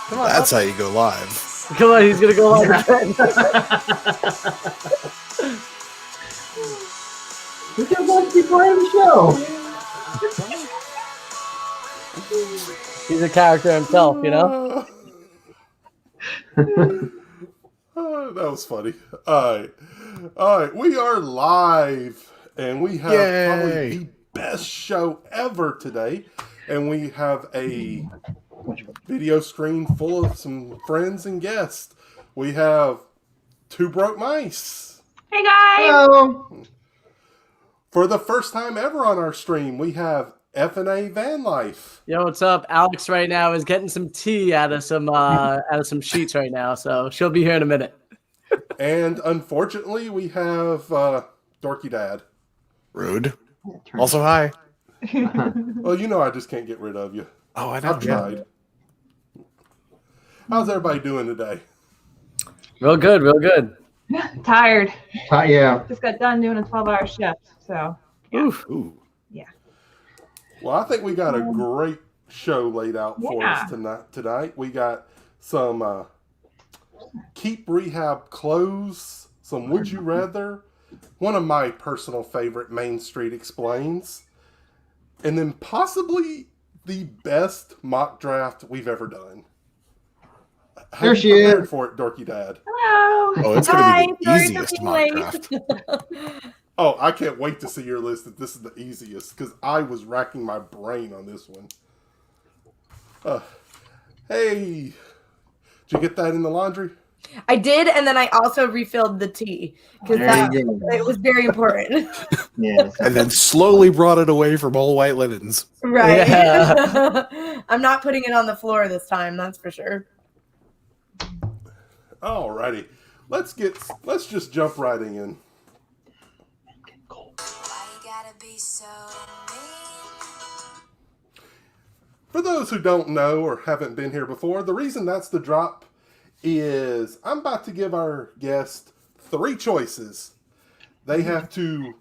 Come on. That's how you go live. Come on, he's gonna go live again. We just want to be part of the show. He's a character himself, you know? That was funny. All right. We are live, and we have probably the best show ever today. And we have a video screen full of some friends and guests. We have Two Broke Mice. Hey guys! Hello. For the first time ever on our stream, we have F&A Van Life. Yo, what's up? Alex right now is getting some tea out of some sheets right now, so she'll be here in a minute. And unfortunately, we have Dorky Dad. Rude. Also, hi. Well, you know I just can't get rid of you. Oh, I know. I've tried. How's everybody doing today? Real good, real good. Tired. Yeah. Just got done doing a 12-hour shift, so. Yeah. Ooh. Yeah. Well, I think we got a great show laid out for Yeah. us tonight. We got some Keep Rehab Clothes, some Would You Rather, one of my personal favorite, Mainstreet Explains, and then possibly the best mock draft we've ever done. There she prepared is. for it, Dorky Dad? Hello. Oh, it's going to be the Sorry for easiest being mock late. draft. Oh, I can't wait to see your list that this is the easiest, because I was racking my brain on this one. Hey, did you get that in the laundry? I did, and then I also refilled the tea because There you go. it was very important. Yes. And then slowly brought it away from all white linens. Right. Yeah. I'm not putting it on the floor this time, that's for sure. Alrighty, let's just jump right in. For those who don't know or haven't been here before, the reason that's the drop is I'm about to give our guest 3 choices. They have to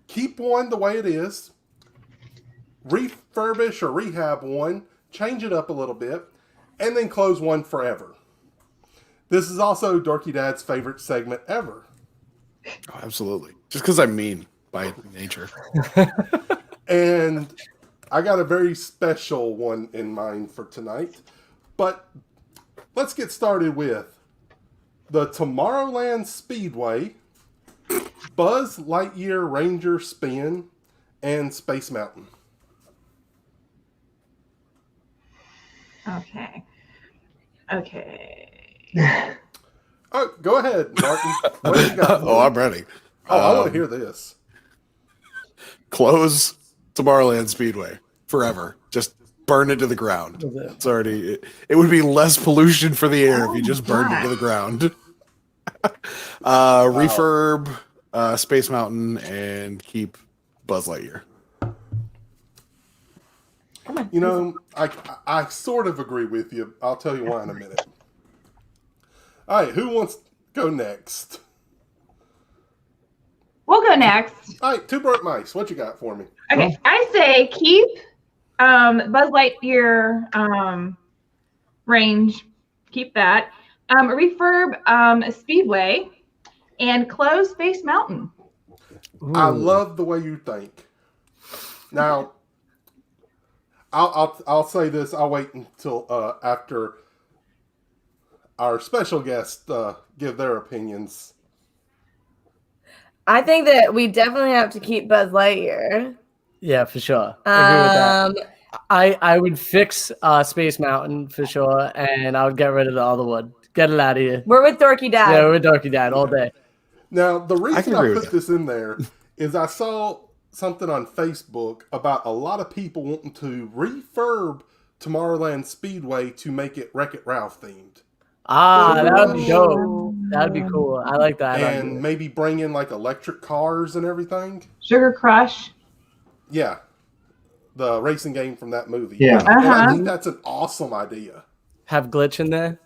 keep one the way it is, refurbish or rehab one, change it up a little bit, and then close one forever. This is also Dorky Dad's favorite segment ever. Oh, absolutely. Just because I'm mean by nature. And I got a very special one in mind for tonight. But let's get started with the Tomorrowland Speedway, Buzz Lightyear Ranger Spin, and Space Mountain. Okay. Oh, go ahead, Martin. What do you got? Oh, I'm ready. I want to hear this. Close Tomorrowland Speedway forever. Just burn it to the ground. It's already. It would be less pollution for the air if you just burned it to the ground. Refurb Space Mountain and keep Buzz Lightyear. You know, I sort of agree with you. I'll tell you why in a minute. All right, who wants to go next? We'll go next. All right, Two Broke Mice, what you got for me? Okay. I say keep Buzz Lightyear range. Keep that. Refurb Speedway and close Space Mountain. I love the way you think. Now, I'll say this. I'll wait until after our special guests give their opinions. I think that we definitely have to keep Buzz Lightyear. Yeah, for sure. I agree with that. I would fix Space Mountain for sure, and I would get rid of the other one. Get it out of here. We're with Dorky Dad. Yeah, we're Dorky Dad all day. Now, the reason I agree with put this in there is I saw something on Facebook about a lot of people wanting to refurb Tomorrowland Speedway to make it Wreck-It Ralph themed. That would be dope. That would be cool. I like that. And maybe bring in like electric cars and everything. Sugar Crush. Yeah. The racing game from that movie. Yeah. And I think that's an awesome idea. Have Glitch in there.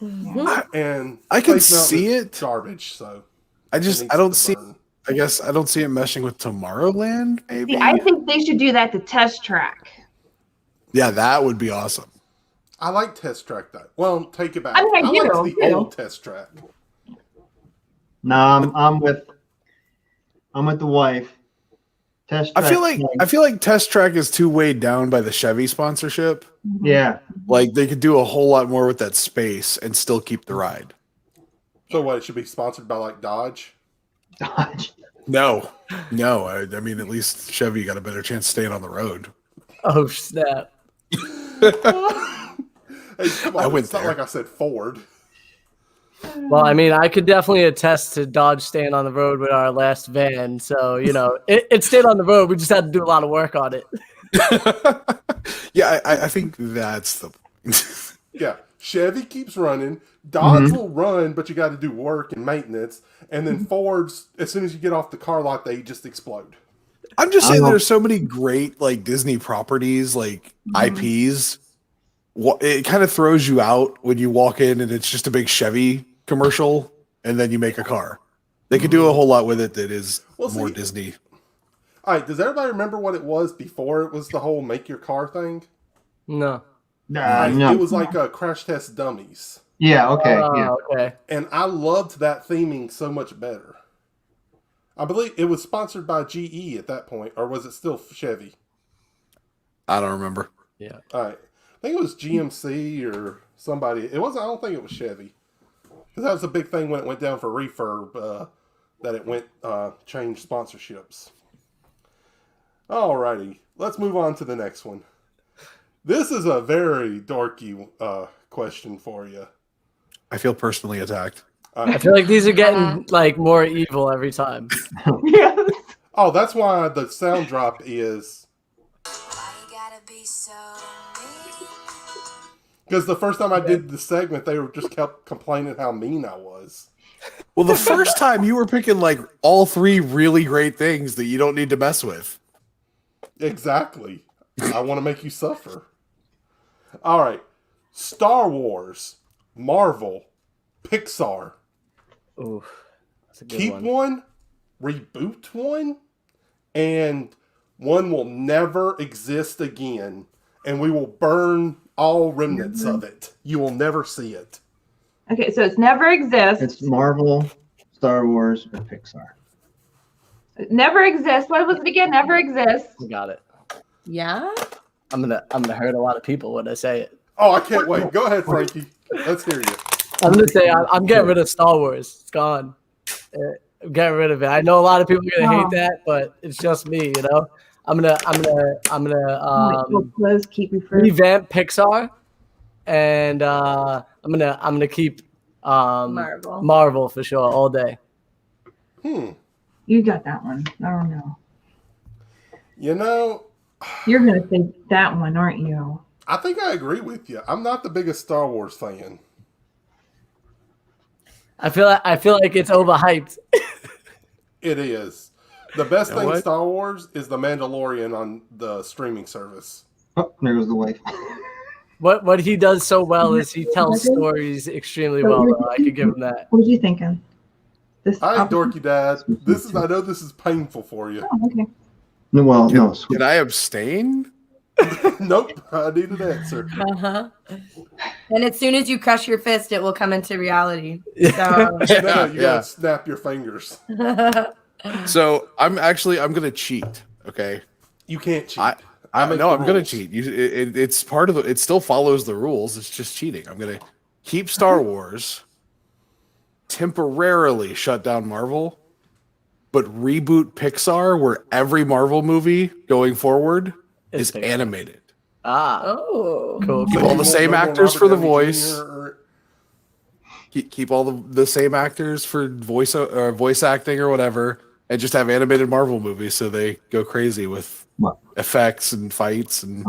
And I can Space Mountain see is it. garbage, so I it needs don't to see. burn. I guess I don't see it meshing with Tomorrowland. Maybe. See, I think they should do that to test track. Yeah, that would be awesome. I like Test Track though. Well, take it back. I mean, I like do, the too. old Test Track. No, I'm with the wife. Test I track. feel like Test Track is too weighed down by the Chevy sponsorship. Yeah. Like they could do a whole lot more with that space and still keep the ride. So what? It should be sponsored by like Dodge. Dodge. No. I mean, at least Chevy got a better chance of staying on the road. Oh snap! Hey, come on! I went It's not there. like I said Ford. Well, I mean, I could definitely attest to Dodge staying on the road with our last van. So, it stayed on the road. We just had to do a lot of work on it. Yeah, I think that's the point. Yeah, Chevy keeps running. Dodge will run, but you got to do work and maintenance. And then Fords, as soon as you get off the car lot, they just explode. I'm just saying there's so many great like Disney properties, like IPs. It kind of throws you out when you walk in and it's just a big Chevy commercial and then you make a car. They could do a whole lot with it that is more Disney. All right, does everybody remember what it was before it was the whole make your car thing? No. No. It was like Crash Test Dummies. Yeah. Okay. Oh, Yeah. okay. And I loved that theming so much better. I believe it was sponsored by GE at that point, or was it still Chevy? I don't remember. Yeah. All right. I think it was GMC or somebody. It wasn't. I don't think it was Chevy. Because that was a big thing when it went down for refurb, that it went changed sponsorships. Alrighty, let's move on to the next one. This is a very dorky question for you. I feel personally attacked. I feel like these are getting like more evil every time. Yes. Oh, that's why the sound drop is. Because the first time I did the segment, they just kept complaining how mean I was. Well, the first time you were picking like all three really great things that you don't need to mess with. Exactly. I want to make you suffer. All right. Star Wars, Marvel, Pixar. Ooh, that's a good Keep one. one, reboot one, and one will never exist again. And we will burn all remnants of it. You will never see it. Okay, so it's never exists. It's Marvel, Star Wars, or Pixar. It never exists. What was it again? Never exists. We got it. Yeah. I'm gonna hurt a lot of people when I say it. Oh, I can't wait. Go ahead, Frankie. Let's hear you. I'm gonna say I'm getting rid of Star Wars. It's gone. I'm getting rid of it. I know a lot of people are gonna hate that, but it's just me. I'm gonna Close, keep referring. revamp Pixar, and I'm gonna keep Marvel for sure all day. You got that one. I don't know. You know, You're gonna say that one, aren't you? I think I agree with you. I'm not the biggest Star Wars fan. I feel like it's overhyped. It is. The best thing what? Star Wars is The Mandalorian on the streaming service. Oh, there goes the wife. What he does so well is he tells stories extremely well. Though. I could give him that. What are you thinking? This. Hi, Dorky Dad. I know this is painful for you. Oh, okay. No, well, no. Can I abstain? Nope. I need an answer. And as soon as you crush your fist, it will come into reality. So, No, you gotta snap your fingers. So I'm gonna cheat. Okay. You can't cheat. I'm make gonna the rules. cheat. It's part of it still follows the rules. It's just cheating. I'm gonna keep Star Wars, temporarily shut down Marvel, but reboot Pixar, where every Marvel movie going forward is Pixar. animated. oh, Cool. Keep cool. all the same No more actors Robert for the Downey voice. Jr. or- Keep all the same actors for voice acting or whatever, and just have animated Marvel movies so they go crazy with effects and fights and.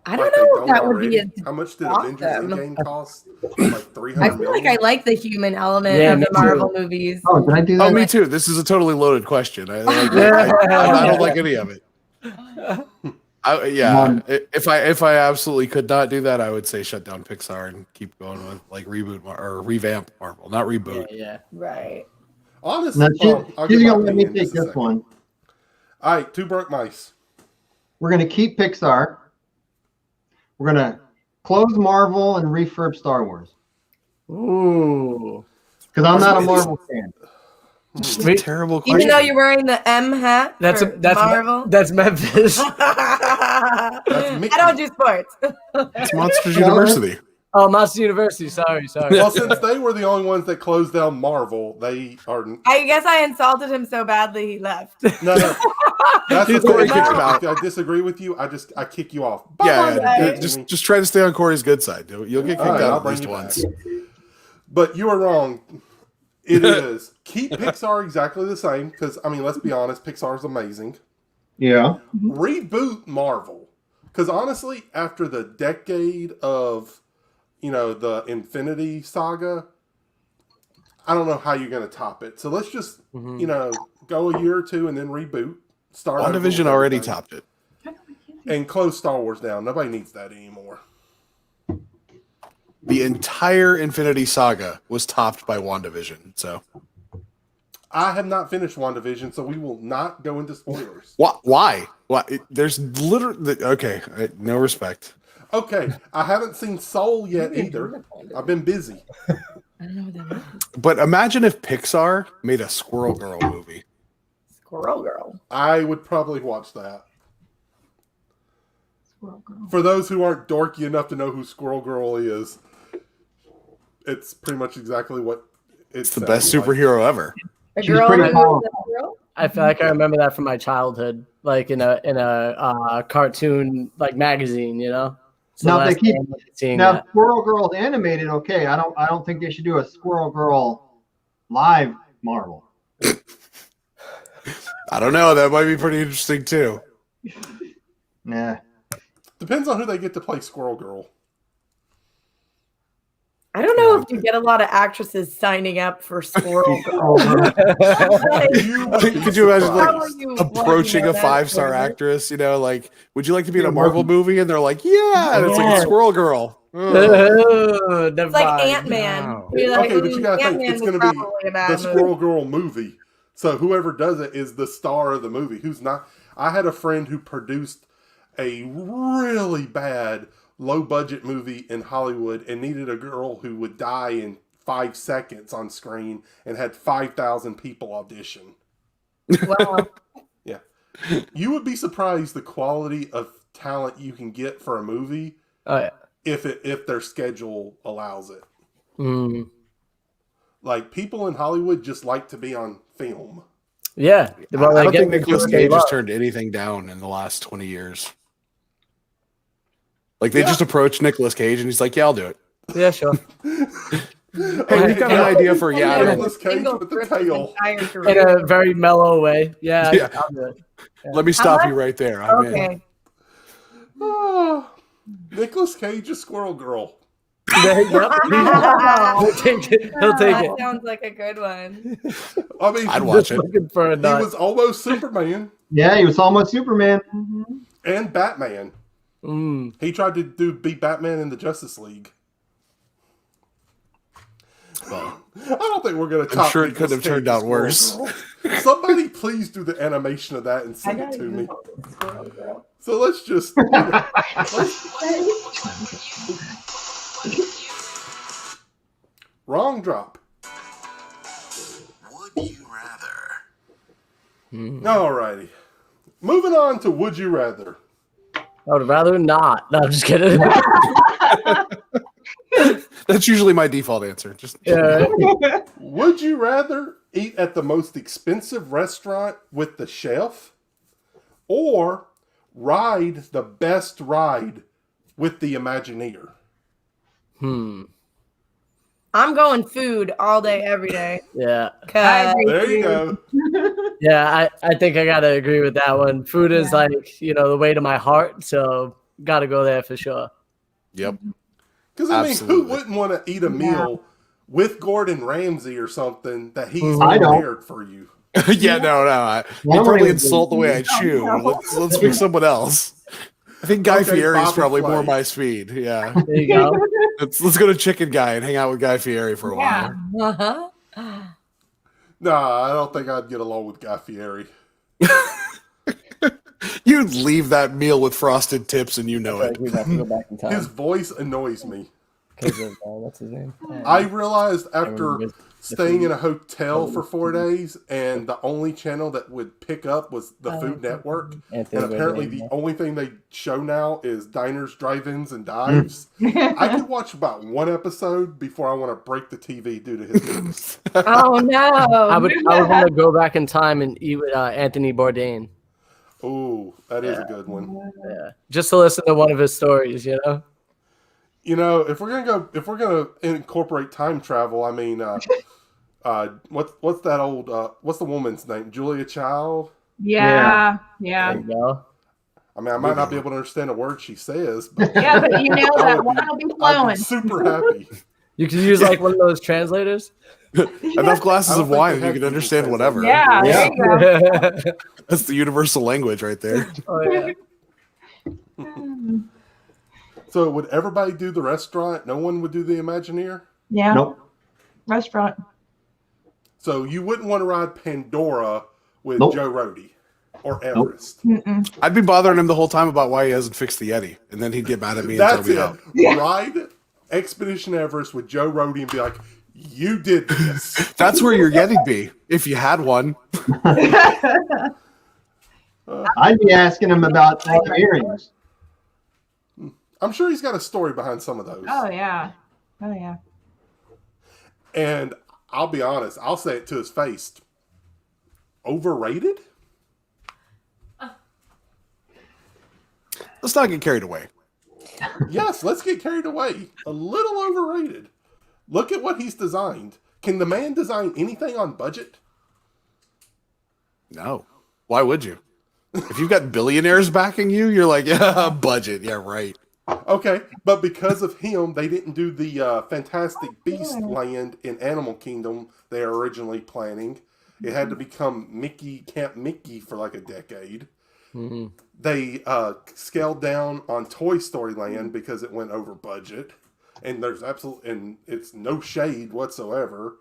I Like don't they know if that would be. How much did Avengers awesome. Endgame cost? Like 300 I feel like I like the human element Yeah, of me the Marvel movies. Oh, did I do that? Oh, me too. This is a totally loaded question. I don't like any of it. If I absolutely could not do that, I would say shut down Pixar and keep going with like reboot or revamp Marvel, not reboot. Yeah. Right. Honestly, Now, I'll she's give my gonna let me opinion in take just a this second. one. All right, Two Broke Mice. We're gonna keep Pixar. We're gonna Close Marvel and refurb Star Wars. Ooh. Because I'm not a Marvel fan. Just a terrible question. Even though you're wearing the M hat. That's Marvel. That's Memphis. I don't do sports. It's Monsters University. Oh, Monster University. Sorry. Well, since they were the only ones that closed down Marvel, they are. I guess I insulted him so badly he left. No. That's He's the already thing. kicked him out. If I disagree with you, I kick you off. Yeah. Just try to stay on Corey's good side. You'll get kicked out at least once. But you are wrong. It is. Keep Pixar exactly the same because, I mean, let's be honest, Pixar is amazing. Yeah. Reboot Marvel. Because honestly, after the decade of, the Infinity Saga, I don't know how you're going to top it. So let's just, go a year or two and then reboot. WandaVision already topped it. And close Star Wars down. Nobody needs that anymore. The entire Infinity Saga was topped by WandaVision. So I have not finished WandaVision, so we will not go into spoilers. Why? There's literally no respect. Okay, I haven't seen Soul yet either. I've been busy. I don't know what that means. But imagine if Pixar made a Squirrel Girl movie. Squirrel Girl. I would probably watch that. Squirrel Girl. For those who aren't dorky enough to know who Squirrel Girl is, it's pretty much exactly what It's the best superhero ever. A She's girl pretty who tall. is a girl? I feel like I remember that from my childhood, like in a cartoon like magazine, So Now, if they keep seeing now that. Squirrel Girl's animated. Okay, I don't think they should do a Squirrel Girl live Marvel. I don't know. That might be pretty interesting too. Nah. Depends on who they get to play Squirrel Girl. I don't know if you get a lot of actresses signing up for Squirrel Girl. Could you imagine How are you approaching wanting a that 5-star flavor? actress? Would you like to be in a Marvel movie? And they're like, yeah, and it's like a Squirrel Girl. It's like Ant-Man. Wow. Like, Okay, but you gotta think Ant-Man it's was going to be probably a bad the movie. Squirrel Girl movie. So whoever does it is the star of the movie. Who's not? I had a friend who produced a really bad low-budget movie in Hollywood and needed a girl who would die in 5 seconds on screen and had 5,000 people audition. Wow. Yeah. You would be surprised the quality of talent you can get for a movie if their schedule allows it. Mm. Like, people in Hollywood just like to be on film. Yeah. Well, I don't think get Nicolas what Cage they has love. turned anything down in the last 20 years. Like, they just approached Nicolas Cage, and he's like, yeah, I'll do it. Yeah, sure. Hey, we've got an idea for Nicolas Cage with the tail. In a very mellow way. Yeah. Yeah. I'll do it. Let me stop you right there. I'm in. Okay. Oh, Nicolas Cage is Squirrel Girl. Yep. He'll take it. He'll take That it. sounds like a good one. I mean, I'd watch Just it. looking for a he nut. was almost Superman Yeah, he was almost Superman. and Batman. Mm. He tried to beat Batman in the Justice League. Well, I don't think we're going to top I'm sure it Nicolas could have turned Cage's out worse. Squirrel Girl. Somebody please do the animation of that and send it to me. So let's just... Wrong drop. Would you rather? Alrighty. Moving on to Would You Rather. I would rather not. No, I'm just kidding. that's usually my default answer. Just Yeah. Would you rather eat at the most expensive restaurant with the chef or ride the best ride with the Imagineer? I'm going food all day, every day. Yeah. There you go. Yeah, I think I gotta agree with that one. Food is like, the way to my heart, so gotta go there for sure. Yep. Because, I mean, Absolutely. who wouldn't want to eat a meal with Gordon Ramsay or something that he's I don't. prepared for you? Yeah, no. You Well, probably I'm insult the way I chew. Let's pick someone else. I think Guy Okay, Fieri's Bobby probably Flay. more my speed. Yeah. There you go. Let's go to Chicken Guy and hang out with Guy Fieri for a while. Uh-huh. No, I don't think I'd get along with Guy Fieri. You'd leave that meal with frosted tips, and you know Like it. we have to go back in time. His voice annoys me. Because of, what's his name? I realized after remember staying in a hotel for 4 days, and the only channel that would pick up was the Food Network, and apparently the only thing they show now is diners, drive-ins, and dives. I could watch about 1 episode before I want to break the TV due to his news. Oh no! I would want to go back in time and eat with Anthony Bourdain. Ooh, that is a good one. Yeah, just to listen to one of his stories, you know. You know, if we're gonna incorporate time travel, I mean, what's that old? What's the woman's name? Julia Child. Yeah. There you go. I mean, I might not be able to understand a word she says, but Yeah, but you know that one will be I'd be flowing. super happy. You could use like one of those translators. Enough glasses I of don't think wine, they and you have can Google understand Translate. whatever. Yeah, there you go. That's the universal language right there. Oh yeah. So would everybody do the restaurant? No one would do the Imagineer? Yeah. Nope. Restaurant. So you wouldn't want to ride Pandora with Nope. Joe Rohde or Everest. Mm-mm. I'd be bothering him the whole time about why he hasn't fixed the Yeti, and then he'd get mad at me and throw That's me it. out. Ride Expedition Everest with Joe Rohde and be like, you did this. That's where your Yeti'd be if you had one. I'd be asking him about all the earrings. I'm sure he's got a story behind some of those. Oh yeah. Oh yeah. And I'll be honest, I'll say it to his face. Overrated? Let's not get carried away. Yes, let's get carried away. A little overrated. Look at what he's designed. Can the man design anything on budget? No. Why would you? If you've got billionaires backing you, you're like, yeah, budget. Yeah, right. Okay, but because of him, they didn't do the Fantastic Beast land in Animal Kingdom they were originally planning. It had to become Camp Mickey for like a decade. Mm-hmm. They scaled down on Toy Story Land because it went over budget. And it's no shade whatsoever.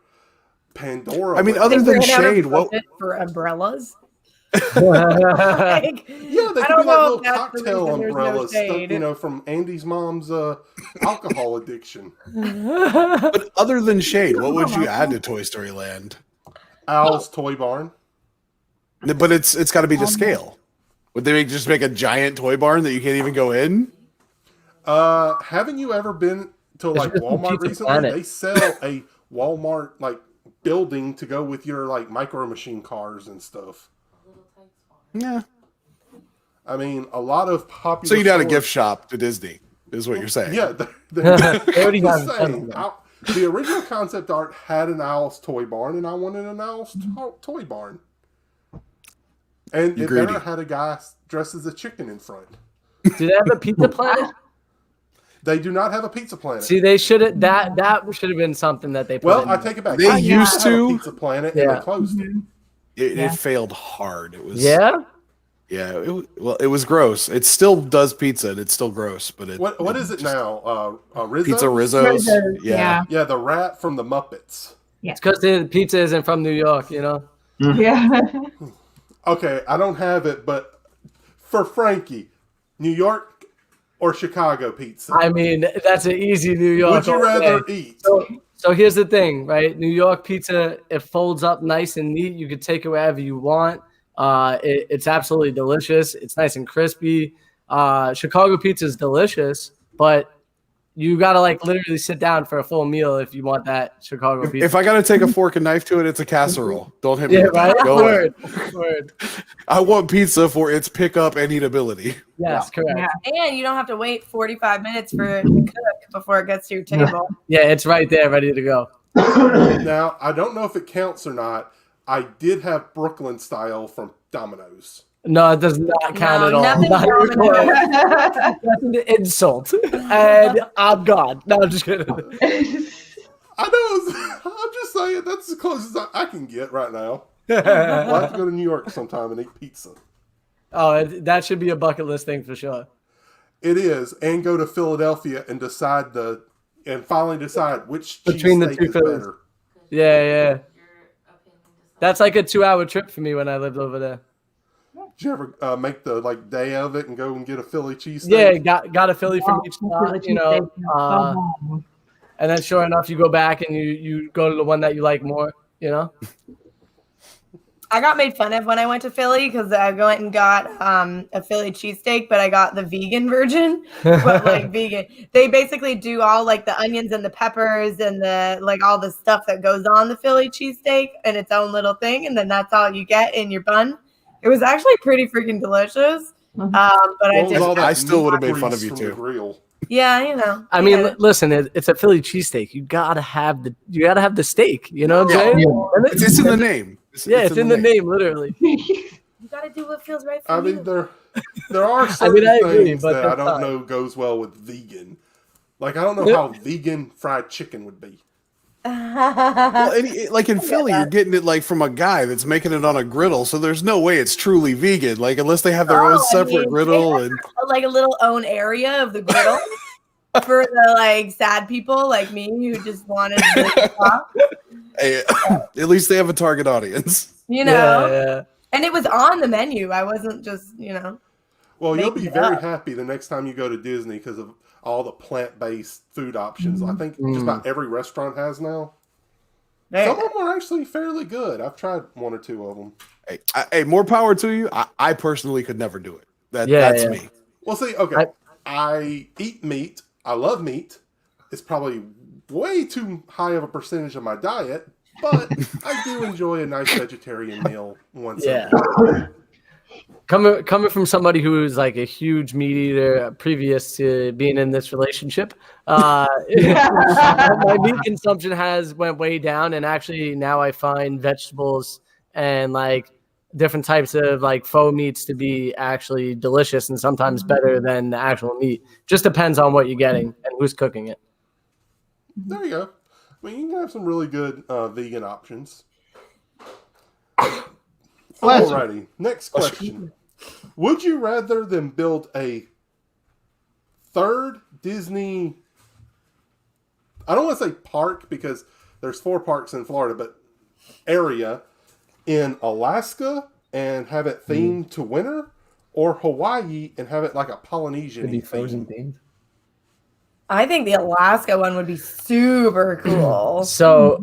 Pandora. I mean, other than Ran out of shade, what? budget for umbrellas? yeah, Like, they I could be don't like know little if that's the cocktail reason there's no umbrellas, stuck, shade. from Andy's mom's alcohol addiction. But other than shade, what would you add to Toy Story Land? Al's Toy Barn. But it's got to be to scale. Would they just make a giant toy barn that you can't even go in? Haven't you ever been to like There's Walmart Pizza recently? Planet. They sell a Walmart like building to go with your like micro machine cars and stuff. Yeah. I mean, a lot of popular. So you'd add a stores- gift shop to Disney, is what you're saying. Yeah, They already just have saying, them. the original concept art had an Owl's Toy Barn, and I wanted an Owl's Toy Barn. And You're it better greedy. had a guy dressed as a chicken in front. Do they have a Pizza Planet? They do not have a Pizza Planet. See, they should have that should have been something that they put Well, in I there. take it back. They I used to have a to. Pizza Planet, and Yeah. they closed it. It failed hard. It was Yeah? Yeah, it was gross. It still does pizza, and it's still gross. But What is it now? Rizzo? Pizza Rizzo's. Rizzo's, Yeah. Yeah, the rat from the Muppets. It's because the pizza isn't from New York, you know? Yeah. Okay, I don't have it, but for Frankie, New York or Chicago pizza? I mean, that's an easy New York. Would you all rather day. eat? So here's the thing, right? New York pizza, it folds up nice and neat. You could take it wherever you want. It's absolutely delicious. It's nice and crispy. Chicago pizza is delicious, but you gotta like literally sit down for a full meal if you want that Chicago pizza. If I got to take a fork and knife to it, it's a casserole. Don't hit me. Yeah, with that. right. Go Word. ahead. Word. I want pizza for its pickup and eatability. Yes, correct. Yeah. And you don't have to wait 45 minutes for it to cook before it gets to your table. Yeah, it's right there, ready to go. Now, I don't know if it counts or not. I did have Brooklyn style from Domino's. No, it does not count at all. nothing Not even Domino's. close. That's an insult. And I'm gone. No, I'm just kidding. I know. I'm just saying that's as close as I can get right now. I'll have to go to New York sometime and eat pizza. Oh, that should be a bucket list thing for sure. It is, and go to Philadelphia and finally decide which Between the cheesesteak two is Phillies. better. Yeah. That's like a 2-hour trip for me when I lived over there. Did you ever make the day of it and go and get a Philly cheesesteak? Yeah, got a Philly from each spot, and then sure enough, you go back and you go to the one that you like more, I got made fun of when I went to Philly because I went and got a Philly cheesesteak, but I got the vegan version. But vegan, they basically do all the onions and the peppers and the all the stuff that goes on the Philly cheesesteak in its own little thing, and then that's all you get in your bun. It was actually pretty freaking delicious. But I still would have made fun of you too. Grill. Yeah, I mean, listen, it's a Philly cheesesteak. You gotta have the steak. You know what I'm saying? Yeah. It's in the name. It's in the name, literally. You gotta do what feels right for you. I mean, there are certain things that I don't know goes well with vegan. I don't know how vegan fried chicken would be. Well, in Philly, you're getting it from a guy that's making it on a griddle, so there's no way it's truly vegan. Unless they have their own separate griddle and a little own area of the griddle for the sad people like me who just wanted to talk. Hey, at least they have a target audience. Yeah. And it was on the menu. I wasn't just Well, you'll be very happy the next time you go to Disney because of all the plant-based food options. I think just about every restaurant has now. Some of them are actually fairly good. I've tried one or two of them. Hey, more power to you. I personally could never do it. That's me. Well, see, okay. I eat meat. I love meat. It's probably way too high of a percentage of my diet, but I do enjoy a nice vegetarian meal once a week. Coming from somebody who is a huge meat eater previous to being in this relationship, my meat consumption went way down, and actually now I find vegetables and different types of faux meats to be actually delicious and sometimes better than the actual meat. Just depends on what you're getting and who's cooking it. There you go. I mean, you can have some really good vegan options. Alrighty, next question. Would you rather than build a third Disney, I don't want to say park because there's 4 parks in Florida, but area in Alaska and have it themed to winter, or Hawaii and have it like a Polynesian theme? I think the Alaska one would be super cool. So,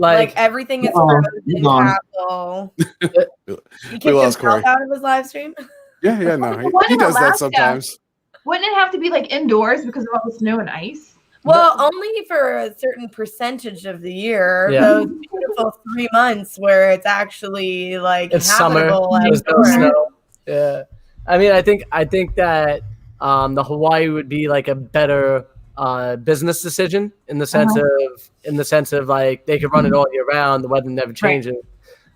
everything is frozen in castle. He kicked himself out of his live stream. Yeah, no, he does that sometimes. Wouldn't it have to be indoors because of all the snow and ice? Well, only for a certain percentage of the year. Yeah. Those beautiful 3 months where it's actually it's summer. There's no snow. Yeah, I mean, I think that the Hawaii would be a better business decision in the sense of they could run it all year round. The weather never changes. Right.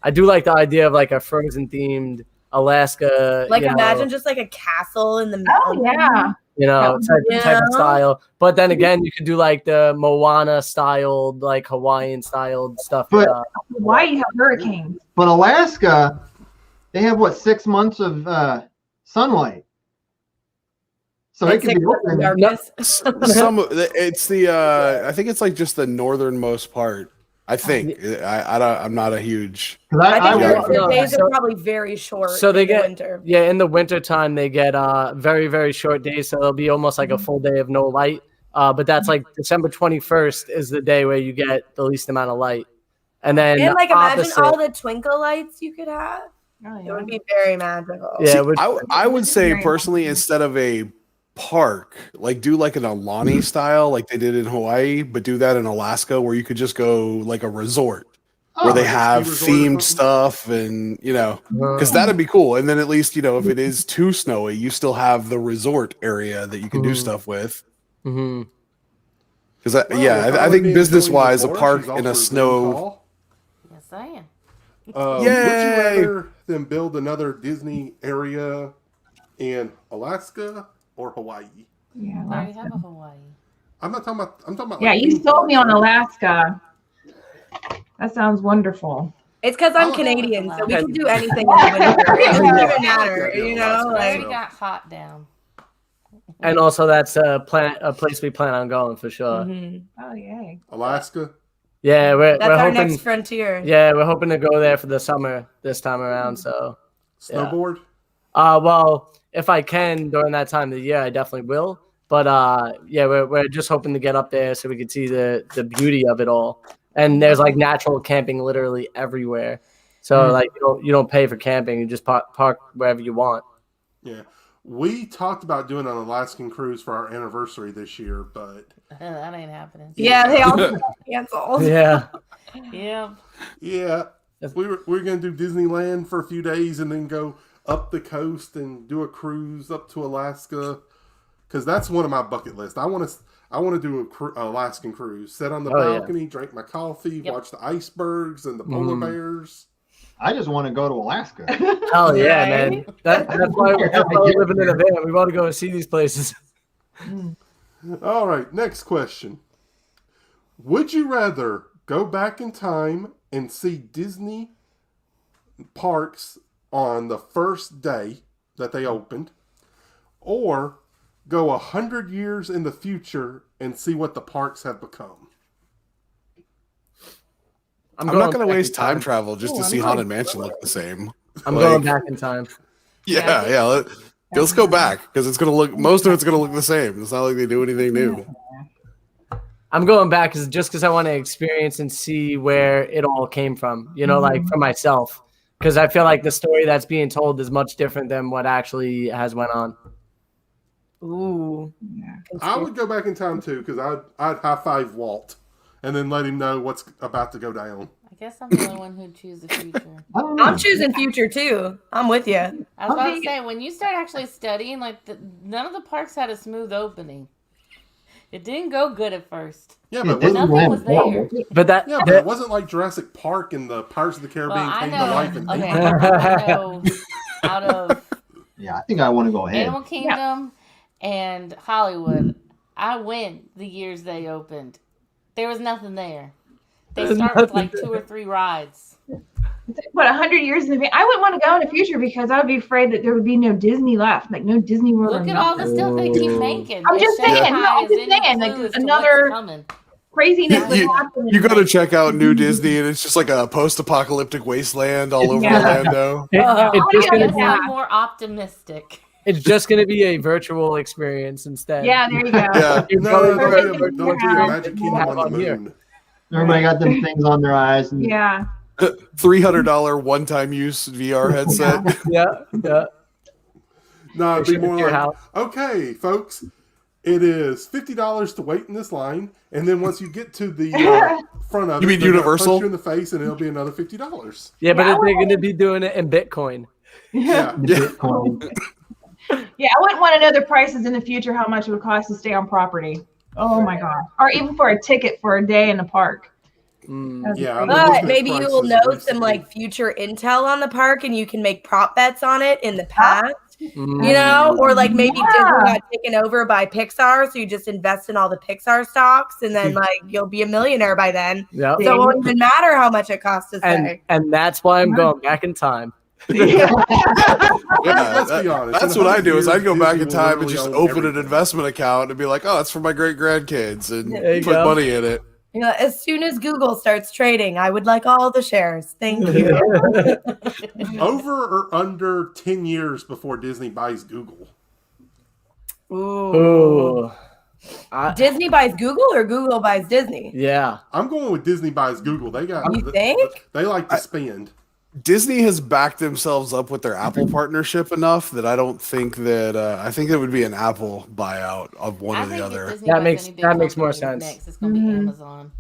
I do like the idea of a frozen themed Alaska. Imagine just a castle in the mountains. Oh yeah. Type of style. But then again, you could do the Moana styled, Hawaiian styled stuff. But Hawaii have hurricanes. But Alaska, they have 6 months of sunlight. So it can be open. It's the I think it's just the northernmost part. I think I'm not a huge. I think their days are probably very short. So they get winter. Yeah, in the winter time they get very very short days. So it'll be almost a full day of no light. But that's December 21st is the day where you get the least amount of light. And then imagine all the twinkle lights you could have. Oh, yeah. It would be very magical. Yeah, I would say personally instead of a park, do an Alani style like they did in Hawaii, but do that in Alaska where you could just go a resort where they have themed stuff and because that'd be cool. And then at least if it is too snowy, you still have the resort area that you can do stuff with. Because I think business wise, a park in a snow. Yes, I am. Would you rather than build another Disney area in Alaska or Hawaii? Yeah, I already have a Hawaii. I'm talking about. Yeah, you sold me on Alaska. That sounds wonderful. It's because I'm Canadian, so we can do anything in the winter. It doesn't even matter, I got hot down. And also, that's a place we plan on going for sure. Oh yay! Alaska. Yeah, that's we're our hoping, next frontier. Yeah, we're hoping to go there for the summer this time around. So snowboard. Well, if I can during that time of the year, I definitely will. But yeah, we're just hoping to get up there so we can see the beauty of it all. And there's like natural camping literally everywhere. So like you don't pay for camping, you just park wherever you want. Yeah. We talked about doing an Alaskan cruise for our anniversary this year, but That ain't happening. Yeah, they all canceled. Yeah. Yeah. yeah, we were going to do Disneyland for a few days and then go up the coast and do a cruise up to Alaska, because that's one of my bucket lists. I want to do an Alaskan cruise, sit on the balcony, drink my coffee, watch the icebergs and the polar bears. I just want to go to Alaska. Hell yeah, man. That's why we're living in a van. We want to go and see these places. All right, next question. Would you rather go back in time and see Disney parks on the first day that they opened, or go 100 years in the future and see what the parks have become? I'm not going to waste time travel just to see Haunted Mansion look the same. I'm going back in time. Yeah. Let's go back, because it's going to look. Most of it's going to look the same. It's not like they do anything new. I'm going back because I want to experience and see where it all came from. You know, like for myself, because I feel like the story that's being told is much different than what actually has went on. Ooh. I would go back in time too, because I'd high five Walt and then let him know what's about to go down. I guess I'm the only one who'd choose the future. I'm choosing future too. I'm with you. I was about to say, when you start actually studying, like none of the parks had a smooth opening. It didn't go good at first. Yeah, but nothing was there. But it wasn't like Jurassic Park and the Pirates of the Caribbean came to life. And okay, I want to go out of Yeah, I think I want to go ahead. Animal Kingdom and Hollywood. I went the years they opened. There was nothing there. They start with like 2 or 3 rides. What, 100 years in advance? I wouldn't want to go in the future because I would be afraid that there would be no Disney left, like no Disney World. Look at all the stuff they keep making. I'm just saying, like another craziness. You go to check out New Disney, and it's just like a post-apocalyptic wasteland all over Orlando. It's just going to be more optimistic. It's just going to be a virtual experience instead. Yeah, there you go. Yeah. Don't do your Magic Kingdom on the moon. Everybody got them things on their eyes. And Yeah. $300 one-time use VR headset. Yeah. No, it'd be more like, okay, folks, it is $50 to wait in this line, and then once you get to the front of You mean Universal? punch you in the face, and it'll be another $50. Yeah, but they're going to be doing it in Bitcoin. Yeah. Bitcoin. Yeah, I wouldn't want to know the prices in the future, how much it would cost to stay on property. Oh my God. Or even for a ticket for a day in the park. Yeah, but maybe you will know some like future intel on the park, and you can make prop bets on it in the past. You know, or like maybe Disney got taken over by Pixar, so you just invest in all the Pixar stocks, and then like you'll be a millionaire by then. Yep. So it won't even matter how much it costs to stay. And that's why I'm going back in time. Let's be honest. That's what I do. Is I'd go back in time and just open an investment account and be like, "Oh, it's for my great grandkids," and put money in it. You know, as soon as Google starts trading, I would like all the shares. Thank you. Over or under 10 years before Disney buys Google? Ooh. Disney buys Google or Google buys Disney? Yeah. I'm going with Disney buys Google. They got. You think? They like to spend. Disney has backed themselves up with their Apple partnership enough that I don't think that I think it would be an Apple buyout of one or the other. That makes more sense. Next, it's going to be Amazon.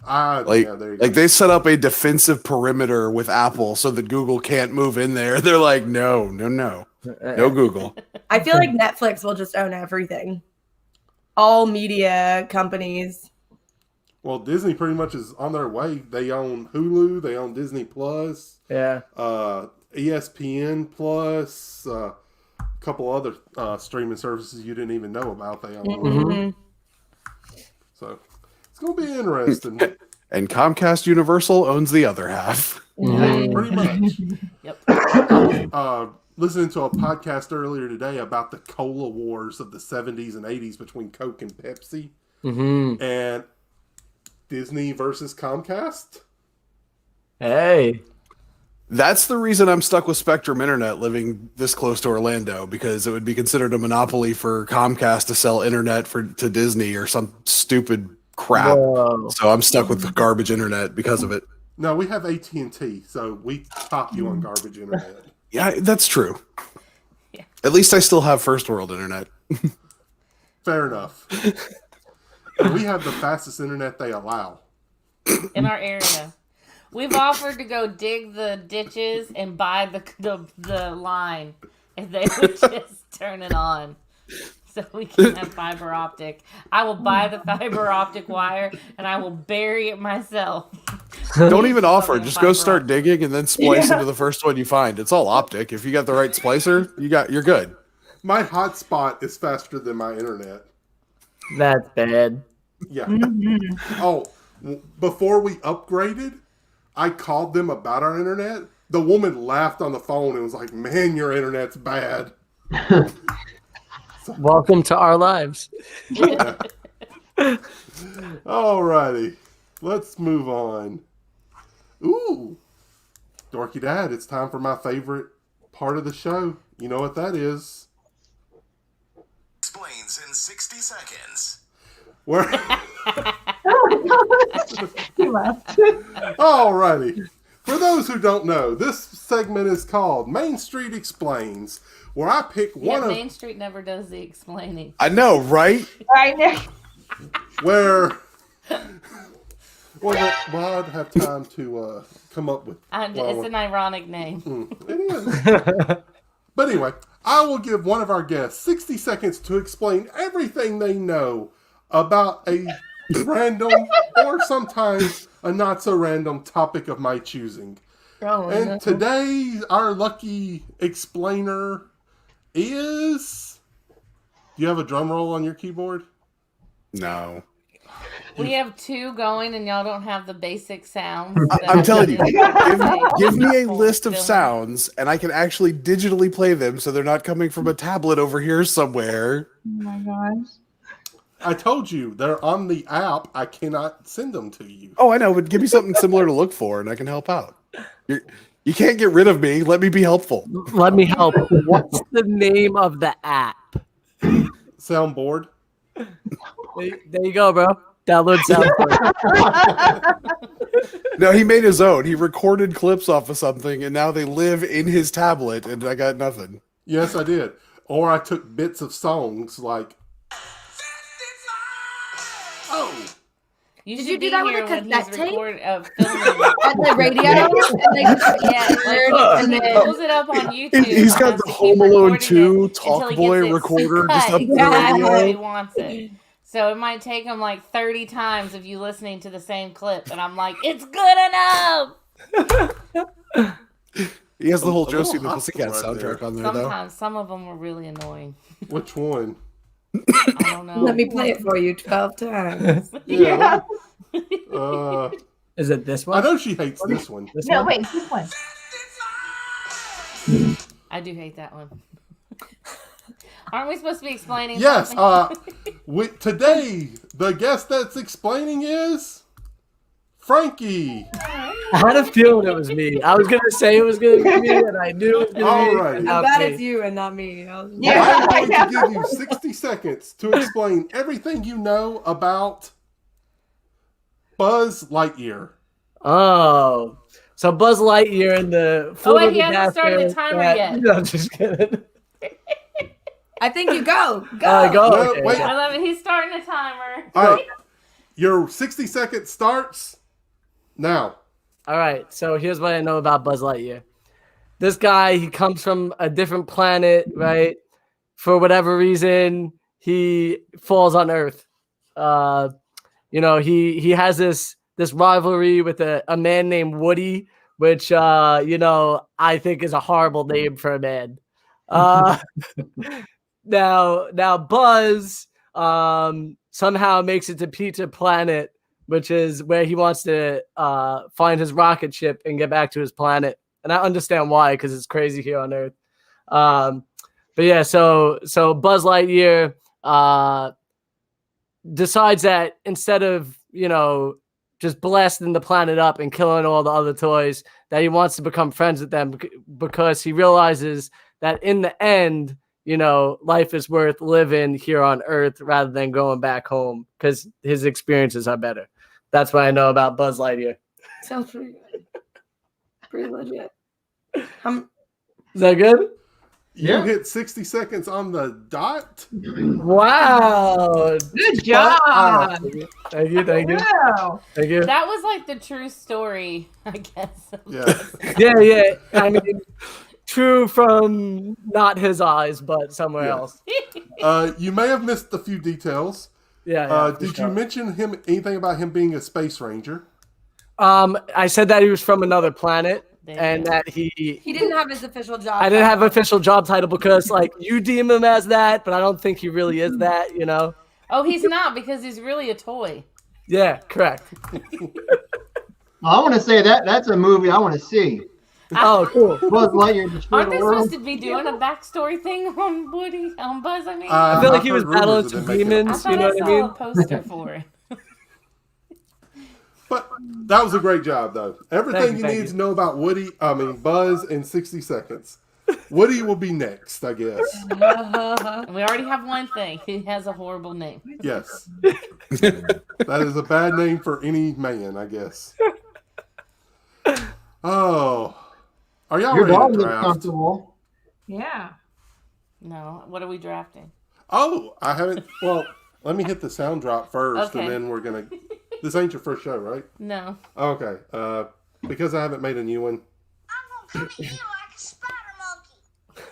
Like they set up a defensive perimeter with Apple so that Google can't move in there. They're like, no Google. I feel like Netflix will just own everything. All media companies. Well, Disney pretty much is on their way. They own Hulu. They own Disney Plus. Yeah. ESPN Plus. A couple other streaming services you didn't even know about. They own. Mm-hmm. So it's going to be interesting. And Comcast Universal owns the other half. Pretty much. Yep. I was listening to a podcast earlier today about the cola wars of the 70s and 80s between Coke and Pepsi. And Disney versus Comcast. Hey. That's the reason I'm stuck with Spectrum Internet living this close to Orlando, because it would be considered a monopoly for Comcast to sell internet to Disney or some stupid crap. Whoa. So I'm stuck with the garbage internet because of it. No, we have AT&T, so we top you on garbage internet. Yeah, that's true. Yeah. At least I still have first world internet. Fair enough. We have the fastest internet they allow. In our area. We've offered to go dig the ditches and buy the line if they would just turn it on. So we can have fiber optic. I will buy the fiber optic wire and I will bury it myself. Don't even offer. Just go start optic. digging and then splice into the first one you find. It's all optic. If you got the right splicer, you're good. My hotspot is faster than my internet. That's bad. Yeah. Oh, before we upgraded, I called them about our internet. The woman laughed on the phone and was like, "Man, your internet's bad." Welcome to our lives. Alrighty, let's move on. Ooh, Dorky Dad, it's time for my favorite part of the show. You know what that is? Explains in 60 seconds. Where? He left. Alrighty. For those who don't know, this segment is called Mainstreet Explains, where I pick one of Mainstreet never does the explaining. I know, right? I know. where. Well, I'd have time to come up with. It's an ironic name. It is. But anyway, I will give one of our guests 60 seconds to explain everything they know about a random or sometimes a not so random topic of my choosing. And today, our lucky explainer is... Do you have a drum roll on your keyboard? No. We have two going and y'all don't have the basic sounds. I'm telling you, give me a list of sounds and I can actually digitally play them so they're not coming from a tablet over here somewhere. Oh my gosh. I told you, they're on the app. I cannot send them to you. Oh, I know, but give me something similar to look for and I can help out. You can't get rid of me. Let me be helpful. Let me help. What's the name of the app? Soundboard. There you go, bro. Download Soundboard. No, he made his own. He recorded clips off of something and now they live in his tablet and I got nothing. Yes, I did. Or I took bits of songs like... Oh! Did you do that with a cassette tape? Filming. At the radio, and He then pulls it up on YouTube. He's got the to Home keep Alone recording 2 it until Talk he Boy gets it recorder cut just up to the exactly how he radio. wants it. So it might take him like 30 times of you listening to the same clip, and I'm like, it's good enough. He has the whole A Josie and the little Pussycat hostile right soundtrack there. on there, though. Sometimes some of them were really annoying. Which one? I don't know. let me play it for you 12 times. Yeah. Is it this I one? know she hates this one. This No, one? wait, this one. I do hate that one. Aren't we supposed to be explaining? Yes. something? Today, the guest that's explaining is Frankie. I had a feeling it was me. I was gonna say it was gonna be me, and I knew it was gonna be me. Alright. and I'm not glad me. it's you and not me. Yeah. I'm going to give you 60 seconds to explain everything you know about Buzz Lightyear. Oh, so Buzz Lightyear in the. Oh, wait, he Fluid hasn't started the Disaster timer that- yet. No, just kidding. I think you go. Go. Go. No, Okay. wait. I love it. He's starting a timer. All right. Your 60 seconds starts now. All right, so here's what I know about Buzz Lightyear. This guy, he comes from a different planet, right? For whatever reason, he falls on Earth. He has this rivalry with a man named Woody, which I think is a horrible name for a man. Now Buzz somehow makes it to Pizza Planet, which is where he wants to find his rocket ship and get back to his planet. And I understand why, because it's crazy here on Earth. But yeah, so Buzz Lightyear decides that instead of, just blasting the planet up and killing all the other toys, that he wants to become friends with them because he realizes that in the end, life is worth living here on Earth rather than going back home because his experiences are better. That's what I know about Buzz Lightyear. Sounds pretty good. Pretty legit. Is that good? You hit 60 seconds on the dot. Wow. Good job. Thank you. Wow. Thank you. That was like the true story, I guess. Yeah. Yeah. I mean, true from not his eyes, but somewhere else. You may have missed a few details. Did you mention anything about him being a space ranger? I said that he was from another planet. And that he didn't have his official job. I didn't have an official job title because, you deem him as that, but I don't think he really is that, Oh, he's not because he's really a toy. Yeah, correct. I want to say that's a movie I want to see. Oh, cool. Buzz Lightyear destroyed Aren't the they world. supposed to be doing a backstory thing on Woody, on Buzz? I mean, I feel like he was I've heard battling rumors some that they make it. I demons. thought You know I what I saw mean? a poster for it. But that was a great job, though. Everything you Thank need you. to know about Buzz in 60 seconds. Woody will be next, I guess. We already have one thing. He has a horrible name. Yes. That is a bad name for any man, I guess. Oh. Are y'all Your ready dog to looks draft? comfortable. Yeah. No, what are we drafting? Oh, I haven't. Well, let me hit the sound drop first, Okay. and then we're going to. This ain't your first show, right? No. Okay. Because I haven't made a new one. I'm gonna come at you like a spider monkey.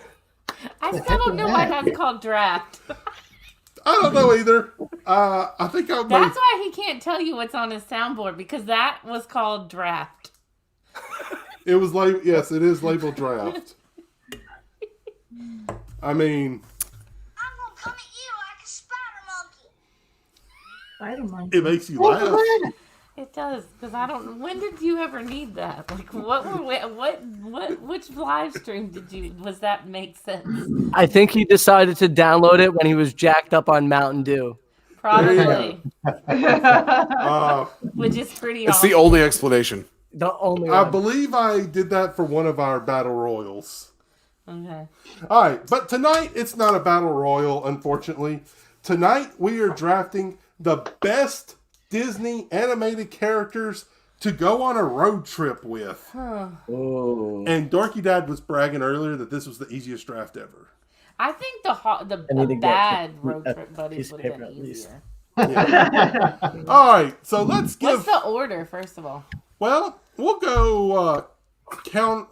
I still don't know why that's called draft. I don't know either. I think I'll make. That's why he can't tell you what's on his soundboard because that was called draft. It was labeled. Yes, it is labeled draft. I mean, I'm gonna come at you like a spider monkey. Spider-Man. it makes you laugh. It does because I don't. When did you ever need that? Like, which live stream was that make sense? I think he decided to download it when he was jacked up on Mountain Dew. Probably, Uh, which is pretty. It's awesome. the only explanation. The only I one. believe I did that for one of our battle royals. Okay. All right, but tonight it's not a battle royal, unfortunately. Tonight we are drafting the best Disney animated characters to go on a road trip with. Oh. And Dorky Dad was bragging earlier that this was the easiest draft ever. I think I need to the get bad a road trip piece buddies of would have paper been at least. easier. All right, so let's give. What's the order, first of all? Well, we'll go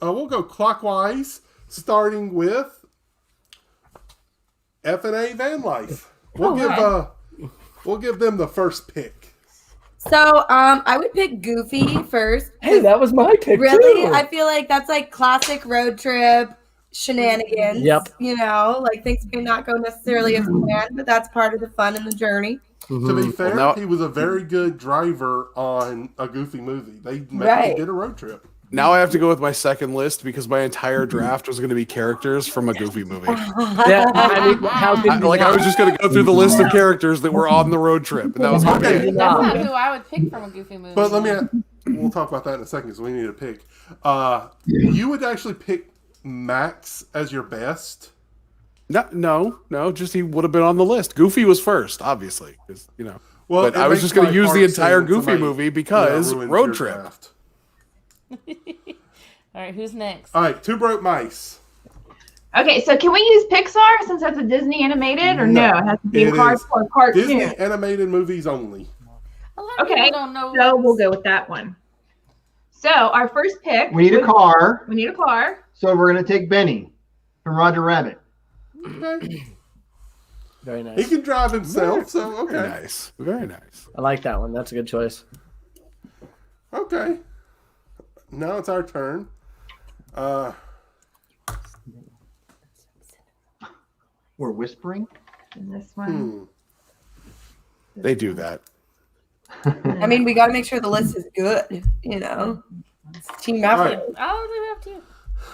We'll go clockwise, starting with F&A Van Life. We'll give them the first pick. So, I would pick Goofy first. Hey, that was my pick Really, too. I feel like that's like classic road trip shenanigans. Yep. Like things may not go necessarily as planned, but that's part of the fun and the journey. To be fair, now- he was a very good driver on a Goofy movie. They Right. did a road trip. Now I have to go with my second list because my entire draft was going to be characters from a Goofy movie. Yeah, I mean, how did I was just going to go through the list of characters that were on the road trip, and that was my Okay. pick. That's not who I would pick from a Goofy movie. But we'll talk about that in a second because we need to pick. You would actually pick Max as your best. No, just he would have been on the list. Goofy was first, obviously, 'cause, Well, but it I was makes just going my to use the heart entire sing Goofy somebody, movie because ruins road your trip. draft. All right, who's next? All right, Two Broke Mice. Okay, so can we use Pixar since that's a Disney animated, or no? It has to be a It is cartoon. Disney animated movies only. A lot of Okay, people don't know. so we'll go with that one. So our first pick. We need a car, We need a car. so we're gonna take Benny from Roger Rabbit. Okay. Very He nice. can drive himself, so Very okay. nice. Very nice. I like that one. That's a good choice. Okay. Now it's our turn. We're whispering. And this one. They do that. I mean, we got to make sure the list is good. It's team effort. I'll leave it up to you.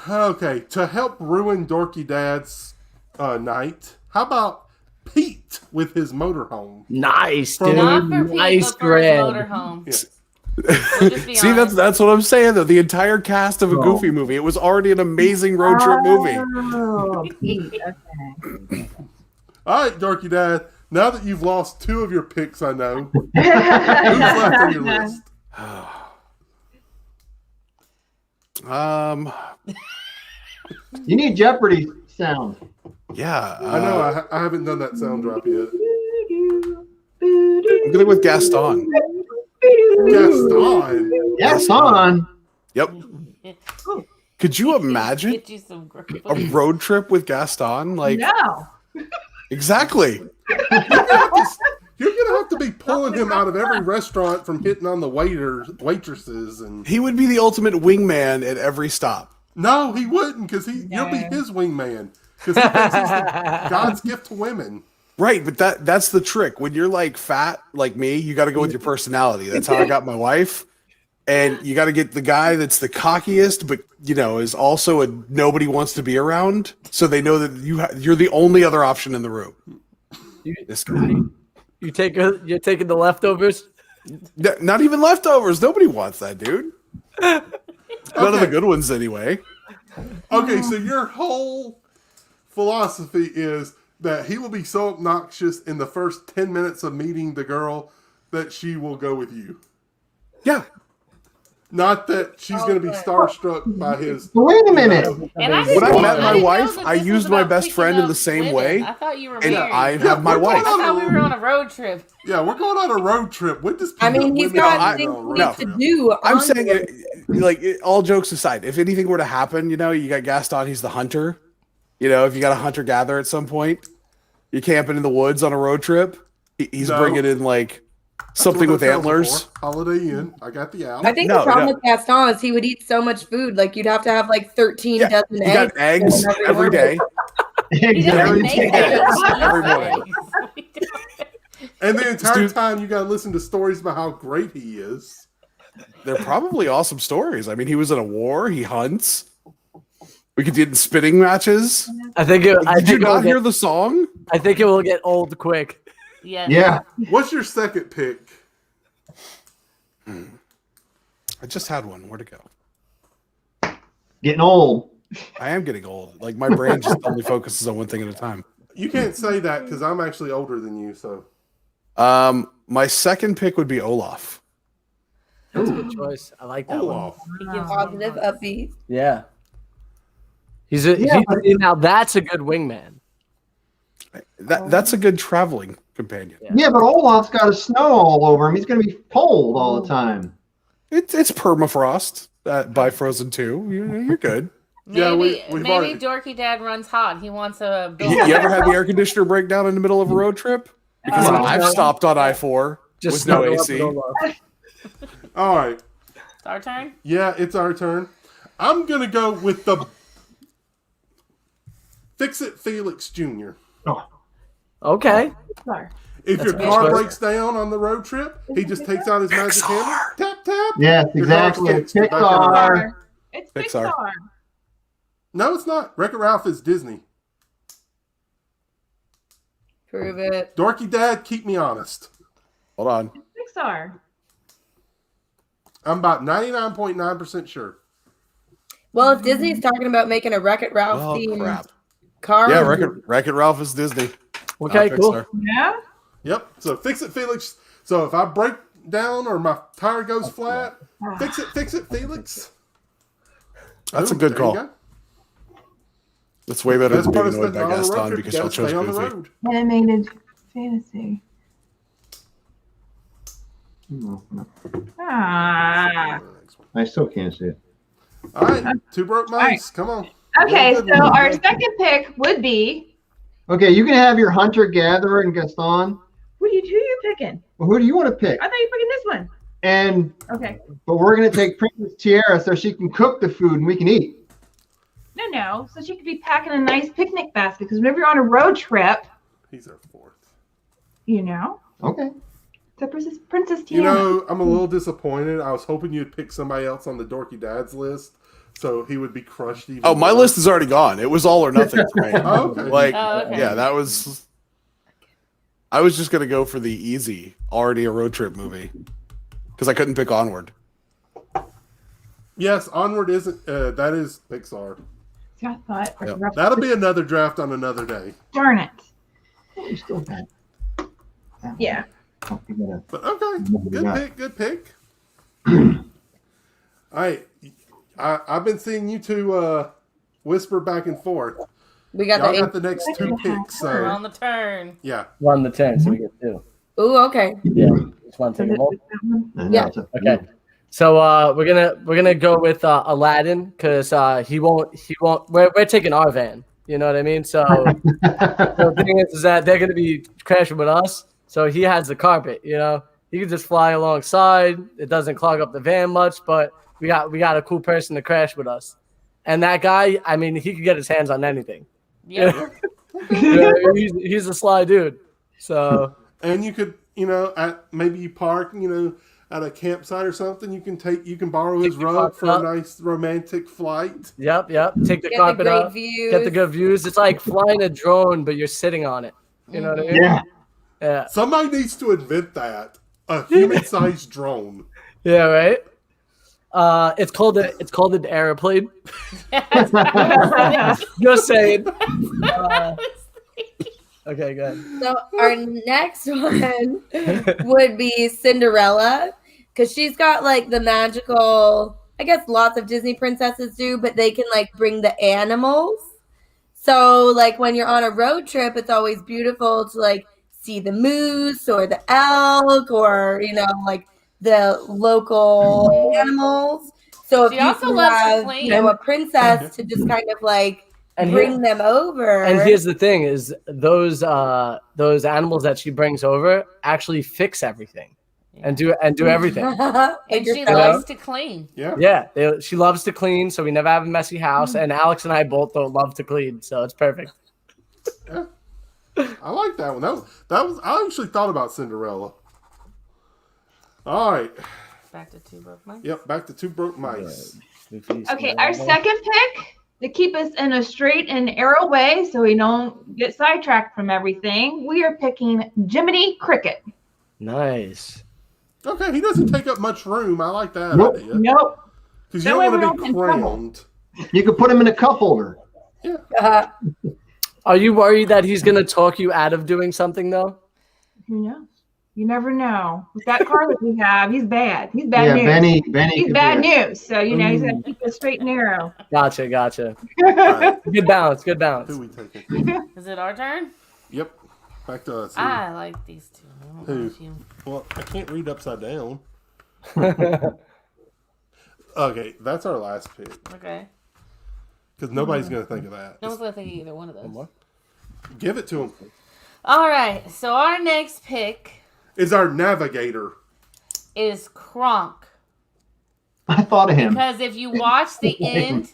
Okay, to help ruin Dorky Dad's night, how about Pete with his motorhome? Nice, From- dude. Not for Pete, Nice but for his grab. motorhome. Yes. We'll just be See, honest. that's what I'm saying though. The entire cast of a Goofy movie. It was already an amazing road trip movie. Oh, Pete. Okay. All right, Dorky Dad. Now that you've lost 2 of your picks, I know. Who's left on your list? You need Jeopardy sound. Yeah, I know. I haven't done that sound drop yet. I'm going with Gaston. Gaston. Gaston. Yep. Could you imagine Get you some great a road trip with Gaston? Like, No. exactly. You're gonna have to be pulling him out of every restaurant from hitting on the waitresses, and He would be the ultimate wingman at every stop. no, he wouldn't, because you'll be his wingman, because he thinks he's God's gift to women. Right, but that's the trick. When you're like fat, like me, you got to go with your personality. That's how I got my wife. And you got to get the guy that's the cockiest, but is also a nobody wants to be around, so they know that you're the only other option in the room. This guy. You're taking the leftovers. Not even leftovers. Nobody wants that, dude. None of the good ones, anyway. Okay, so your whole philosophy is that he will be so obnoxious in the first 10 minutes of meeting the girl that she will go with you. Yeah. Not that she's going to be starstruck by his. Wait a minute. And I When I didn't met know- my didn't know wife, that I this was used my about best picking friend in up the same women. way, I thought you were and married. I have my I wife. thought we were on a road trip. Yeah, we're going on a road trip. When does I mean, he's women got on things a he road needs trip? to do. I'm on saying, the- all jokes aside, if anything were to happen, you got Gaston, he's the hunter. If you got a hunter-gatherer at some point, you're camping in the woods on a road trip, he's No. bringing in, like, something with Hotels antlers. before. Holiday Inn. I got the out. I think No, the problem no. with Gaston is he would eat so much food. Like you'd have to have like 13 Yeah, dozen you eggs. got eggs every day. He doesn't Every make day. eggs. He Every eats morning. eggs. And the entire Dude- time you got to listen to stories about how great he is. They're probably awesome stories. I mean, he was in a war. He hunts. We could get in spinning matches. I think it. I Did you think it will not hear get, the song? I think it will get old quick. Yeah. Yeah. What's your second pick? I just had one. Where'd it go? Getting old. I am getting old. Like, my brain just only focuses on one thing at a time. You can't say that because I'm actually older than you. So My second pick would be Olaf. That's a good choice. I like that one. Olaf. He gives Positive, one. upbeat. Yeah. Yeah, but- Now that's a good wingman. That's a good traveling companion. Yeah, but Olaf's got a snow all over him. He's going to be cold all the time. It's permafrost by Frozen 2. You're good. Maybe, Yeah, we've maybe already- Dorky Dad runs hot. He wants a You ever had the air conditioner break down in the middle of a road trip? Because I've stopped on I-4 with no snuggle up AC. with Olaf. All right. It's our turn. Yeah, it's our turn. I'm going to go with the Fix-It Felix Jr. Okay. Sorry. If That's your a good car choice. breaks down on the road trip, he just takes out his magic hammer, tap, tap. Yes, Your car's exactly. fixed. You're back on the road. Pixar. It's Pixar. Pixar. No, it's not. Wreck-It Ralph is Disney. Prove it. Dorky Dad, keep me honest. Hold on. It's Pixar. I'm about 99.9% sure. Well, if Disney's talking about making a Wreck-It Ralph Oh, themed crap. car, Yeah, Wreck-It Ralph is Disney. Okay, Not cool. Pixar. Yeah. Yep. So Fix-It Felix. So if I break down or my tire goes flat, fix it, Felix. That's a Boom, good there you call. go. That's way better Best than part being of annoyed spending by on a road Gaston trip, because you y'all gotta chose stay on the Goofy. road. Animated fantasy. Ah. I still can't see it. All right, Two Broke Mice. Come on. Okay, Really good so one. our second pick would be. Okay, you can have your hunter-gatherer and Gaston. Who you picking? Well, who do you want to pick? I thought you were picking this one. And Okay. but we're gonna take Princess Tiara so she can cook the food and we can eat. No. So she could be packing a nice picnic basket because whenever you're on a road trip, He's our fourth. Okay. So Princess Tiara. You know, I'm a little disappointed. I was hoping you'd pick somebody else on the Dorky Dad's list, so he would be crushed even Oh, my more. list is already gone. It was all or nothing for me. Oh, okay. Like, Oh, okay. yeah, that was. I was just gonna go for the easy, already a road trip movie. because I couldn't pick Onward. Yes, Onward isn't. That is Pixar. I thought. Yep. That'll be another draft on another day. Darn it. You still got. Yeah. Oh, you gotta- But okay, good Yeah. pick. Good pick. All right, I've been seeing you two whisper back and forth. We got Y'all the got the next two picks. We're So on the turn. yeah, One the 10, so we get 2. Ooh, okay. Yeah, just want to take them all. I know, Yeah. it's a- Okay. So we're gonna go with Aladdin because he won't. We're taking our van. You know what I mean? So the thing is that they're gonna be crashing with us. So he has the carpet. You know, he can just fly alongside. It doesn't clog up the van much. But we got a cool person to crash with us. And that guy, I mean, he could get his hands on anything. Yeah. You know, he's a sly dude. So and you could, maybe you park, at a campsite or something. You can borrow his Take the rug for carpet a nice romantic flight. yep. Take the Get the carpet great up. views. Get the good views. It's like flying a drone, but you're sitting on it. You know what I mean? Yeah. Yeah. Somebody needs to invent that. A human-sized drone. Yeah, right. It's called an airplane. Just saying. Okay, good. So our next one would be Cinderella, because she's got like the magical. I guess lots of Disney princesses do, but they can like bring the animals. So like when you're on a road trip, it's always beautiful to like see the moose or the elk or like the local animals. So if She you also can loves to have clean. a princess to just kind of like And bring them over. And here's the thing: is those animals that she brings over actually fix everything and do everything. And she loves to clean. Yeah. Yeah, she loves to clean, so we never have a messy house. And Alex and I both don't love to clean, so it's perfect. Yeah. I like that one. That was. I actually thought about Cinderella. All right. Back to Two Broke Mice. Yep. Back to Two Broke Mice. Okay, our second pick to keep us in a straight and narrow way so we don't get sidetracked from everything, we are picking Jiminy Cricket. Nice. Okay, he doesn't take up much room. I like that Nope. idea. Nope. Because you That don't way want we to don't be get in trouble. crammed. You could put them in a cup holder. Are you worried that he's gonna talk you out of doing something though? Who knows? You never know. With that car that we have, he's bad. He's bad Yeah, news. Benny. He's could bad do it. news. So, he's got to keep it straight and narrow. Gotcha. All right. Good balance. Who we taking? Is it our turn? Yep. Back to us. I like these two. I don't know Who? if you- Well, I can't read upside down. Okay, that's our last pick. Okay. Because nobody's going to think of that. No one's gonna think of either one of those. Give it to him. All right. So our next pick Is our Navigator. is Kronk. I thought of him. Because if you watch the end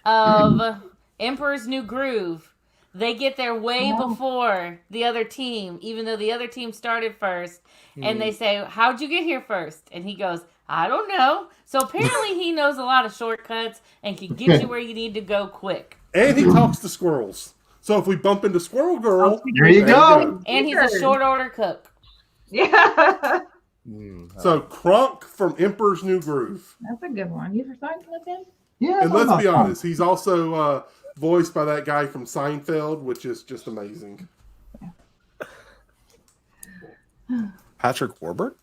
of Emperor's New Groove, they get there way before the other team, even though the other team started first. And they say, "How'd you get here first?" And he goes, "I don't know." So apparently he knows a lot of shortcuts and can get you where you need to go quick. And he talks to squirrels. So if we bump into Squirrel Girl, There you go. And he's a short order cook. Yeah. So Kronk from Emperor's New Groove. That's a good one. You for signing with him? Yeah. And what let's about be honest, he's also voiced by that guy from Seinfeld, which is just amazing. Patrick Warburton?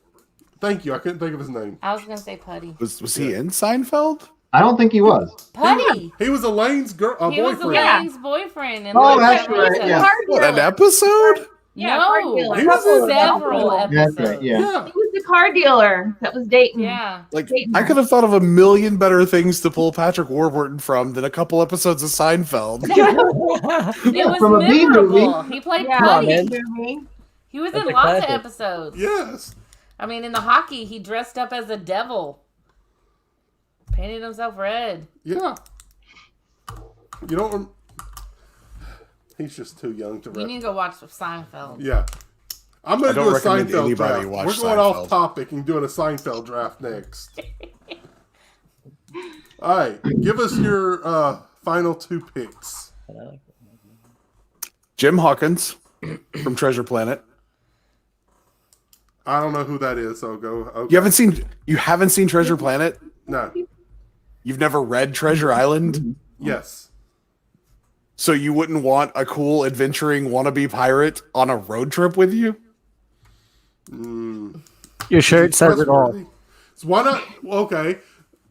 Thank you. I couldn't think of his name. I was gonna say Putty. Was he in Seinfeld? I don't think he was. Putty. He was Elaine's He was boyfriend. Elaine's boyfriend. In Oh, the that's second right, season. yeah. What, an episode? Yeah, No, car dealer. He was several That's episodes. right. Yeah. Yeah. He was the car dealer that was dating. Yeah. Like, Dayton. I could have thought of a million better things to pull Patrick Warburton from than a couple episodes of Seinfeld. It was From a B memorable. movie. He played Yeah. Putty. man. He was That's in a lots of classic. episodes. Yes. I mean, in the hockey, he dressed up as a devil. Painted himself red. Yeah. You don't. He's just too young to. You need to go watch Seinfeld. Yeah. I'm going I to don't do a recommend Seinfeld anybody draft. watch We're going Seinfeld. off topic and doing a Seinfeld draft next. All right. Give us your final two picks. Jim Hawkins from Treasure Planet. I don't know who that is, so go. Okay. You haven't seen Treasure Planet? No. You've never read Treasure Island? Yes. So you wouldn't want a cool adventuring wannabe pirate on a road trip with you? Your shirt says it all. So why not? Okay.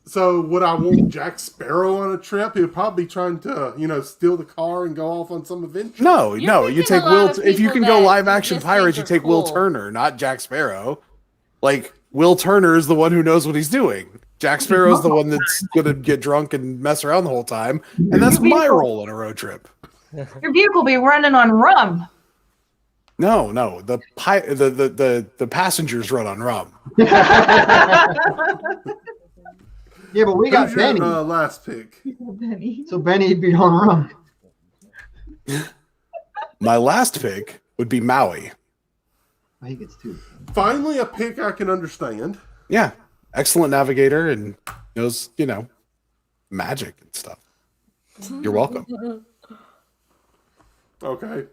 So would I want Jack Sparrow on a trip? He'd probably be trying to, steal the car and go off on some adventure. No. You take Will. If you can go live action just pirates, you think are take Will cool. Turner, not Jack Sparrow. Like Will Turner is the one who knows what he's doing. Jack Sparrow's the one that's gonna get drunk and mess around the whole time, and that's my role on a road trip. Your vehicle will be running on rum. No, the passengers run on rum. Yeah, but we got Who's Benny. your last pick? So Benny'd be on rum. My last pick would be Maui. Oh, he gets two. Finally, a pick I can understand. Yeah, excellent navigator and knows magic and stuff. You're welcome. Okay.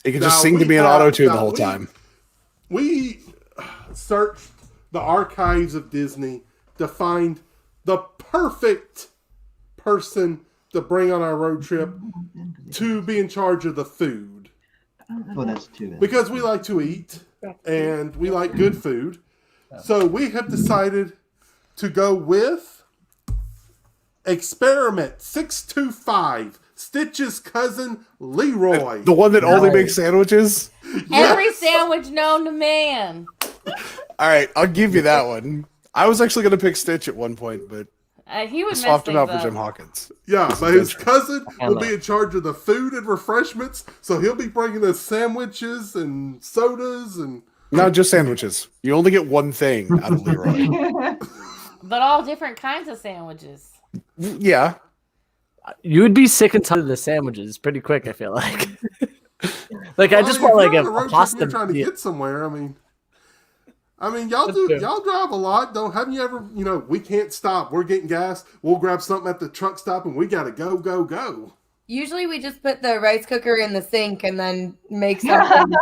He can just sing to me in auto tune the whole time. We searched the archives of Disney to find the perfect person to bring on our road trip to be in charge of the food. Oh, that's two. Then. Because we like to eat and we like good food. So we have decided to go with Experiment 625, Stitch's cousin Leroy. The one that only makes sandwiches? Every sandwich known to man. All right, I'll give you that one. I was actually going to pick Stitch at one point, but He would I mess swapped him things out for up. Jim Hawkins. Yeah, but his cousin will be in charge of the food and refreshments, so he'll be bringing us sandwiches and sodas and... No, just sandwiches. You only get one thing out of Leroy. But all different kinds of sandwiches. Yeah. You would be sick and tired of the sandwiches pretty quick, I feel like. I just mean, want if like you're on a road trip and pasta. you're trying to get somewhere. I mean, y'all drive a lot. Haven't you ever? We can't stop. We're getting gas. We'll grab something at the truck stop, and we gotta go. Usually we just put the rice cooker in the sink and then make something.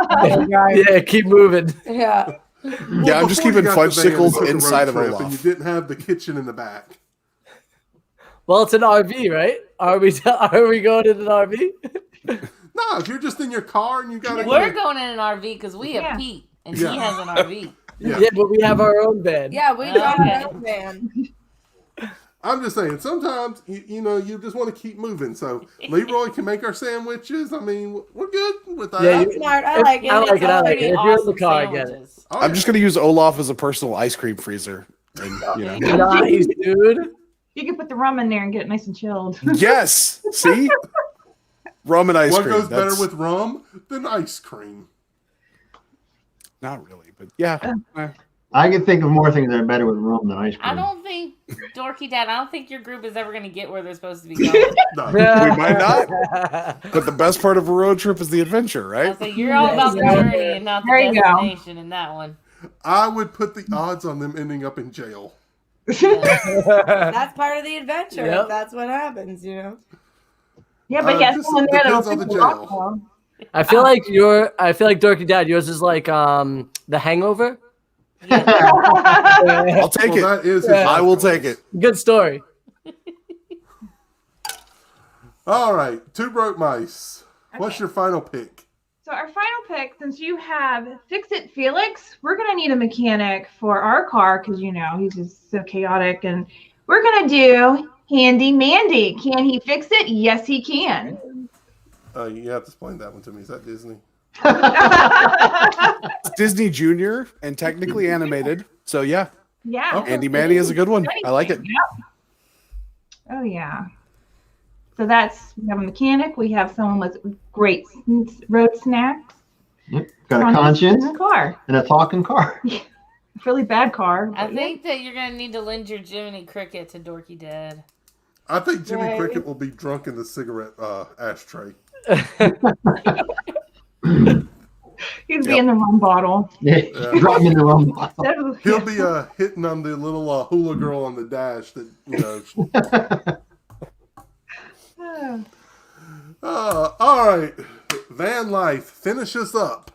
Yeah, keep moving. Yeah. Yeah, I'm just keeping fudgesicles inside of Olaf. Olaf. And you didn't have the kitchen in the back. Well, it's an RV, right? Are we going in an RV? No, if you're just in your car and you gotta We're going in an RV because we have Pete and he has an RV. Yeah, but we have our own bed. Yeah, we got our own van. I'm just saying, sometimes, you just want to keep moving. So, Leroy can make our sandwiches. I mean, we're good with that. Yeah, That's smart. I like it. I like it. If you're in the Awesome car, I get it. sandwiches. Oh, I'm just going to use Olaf as a personal ice cream freezer. And, Nice, dude. You can put the rum in there and get it nice and chilled. Yes. See? Rum and ice what cream. goes better with rum than ice cream? Not really, but yeah. I can think of more things that are better with rum than ice cream. I don't think, Dorky Dad, I don't think your group is ever going to get where they're supposed to be going. No. We might not. But the best part of a road trip is the adventure, right? So you're all about the journey and not the There you go. destination in that one. I would put the odds on them ending up in jail. That's part of the adventure. Yep. That's what happens, Yeah, but Just depends on the jail. I feel like Dorky Dad, yours is like The Hangover. I'll take it. That is his I will take it. Good story. All right, Two Broke Mice. What's your final pick? So our final pick, since you have Fix It Felix, we're going to need a mechanic for our car because, he's just so chaotic. And we're going to do Handy Mandy. Can he fix it? Yes, he can. You have to explain that one to me. Is that Disney? It's Disney Junior and technically animated. So yeah. Yeah. Okay. Andy Manny is a good one. I like it. Yep. Oh, yeah. So we have a mechanic. We have someone with great road snacks. Yep. Got a conscience In the car. and a talking car. Really bad car. I but think that you're going to need to lend your Jiminy Cricket to Dorky Dad. I think Jimmy Right. Cricket will be drunk in the cigarette ashtray. He'd be in the rum bottle. Yeah. Drop him in the rum bottle. He'll be hitting on the little hula girl on the dash that, all right. Van Life, finish us up.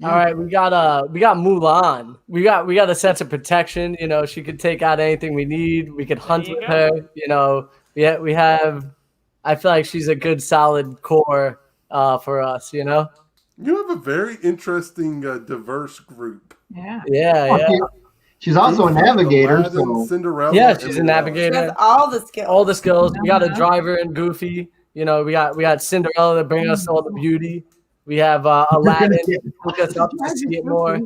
All right, we got Mulan. We got a sense of protection. You know, she could take out anything we need. We could hunt with her. You know, we have. I feel like she's a good, solid core for us. You know. You have a very interesting, diverse group. Yeah. Yeah. She's also a navigator. Aladdin, So Cinderella. Yeah, she's a and navigator. She has all the skills. All the skills. We got a driver and Goofy. You know, we got Cinderella to bring us all the beauty. We have Aladdin to hook us up to see it more.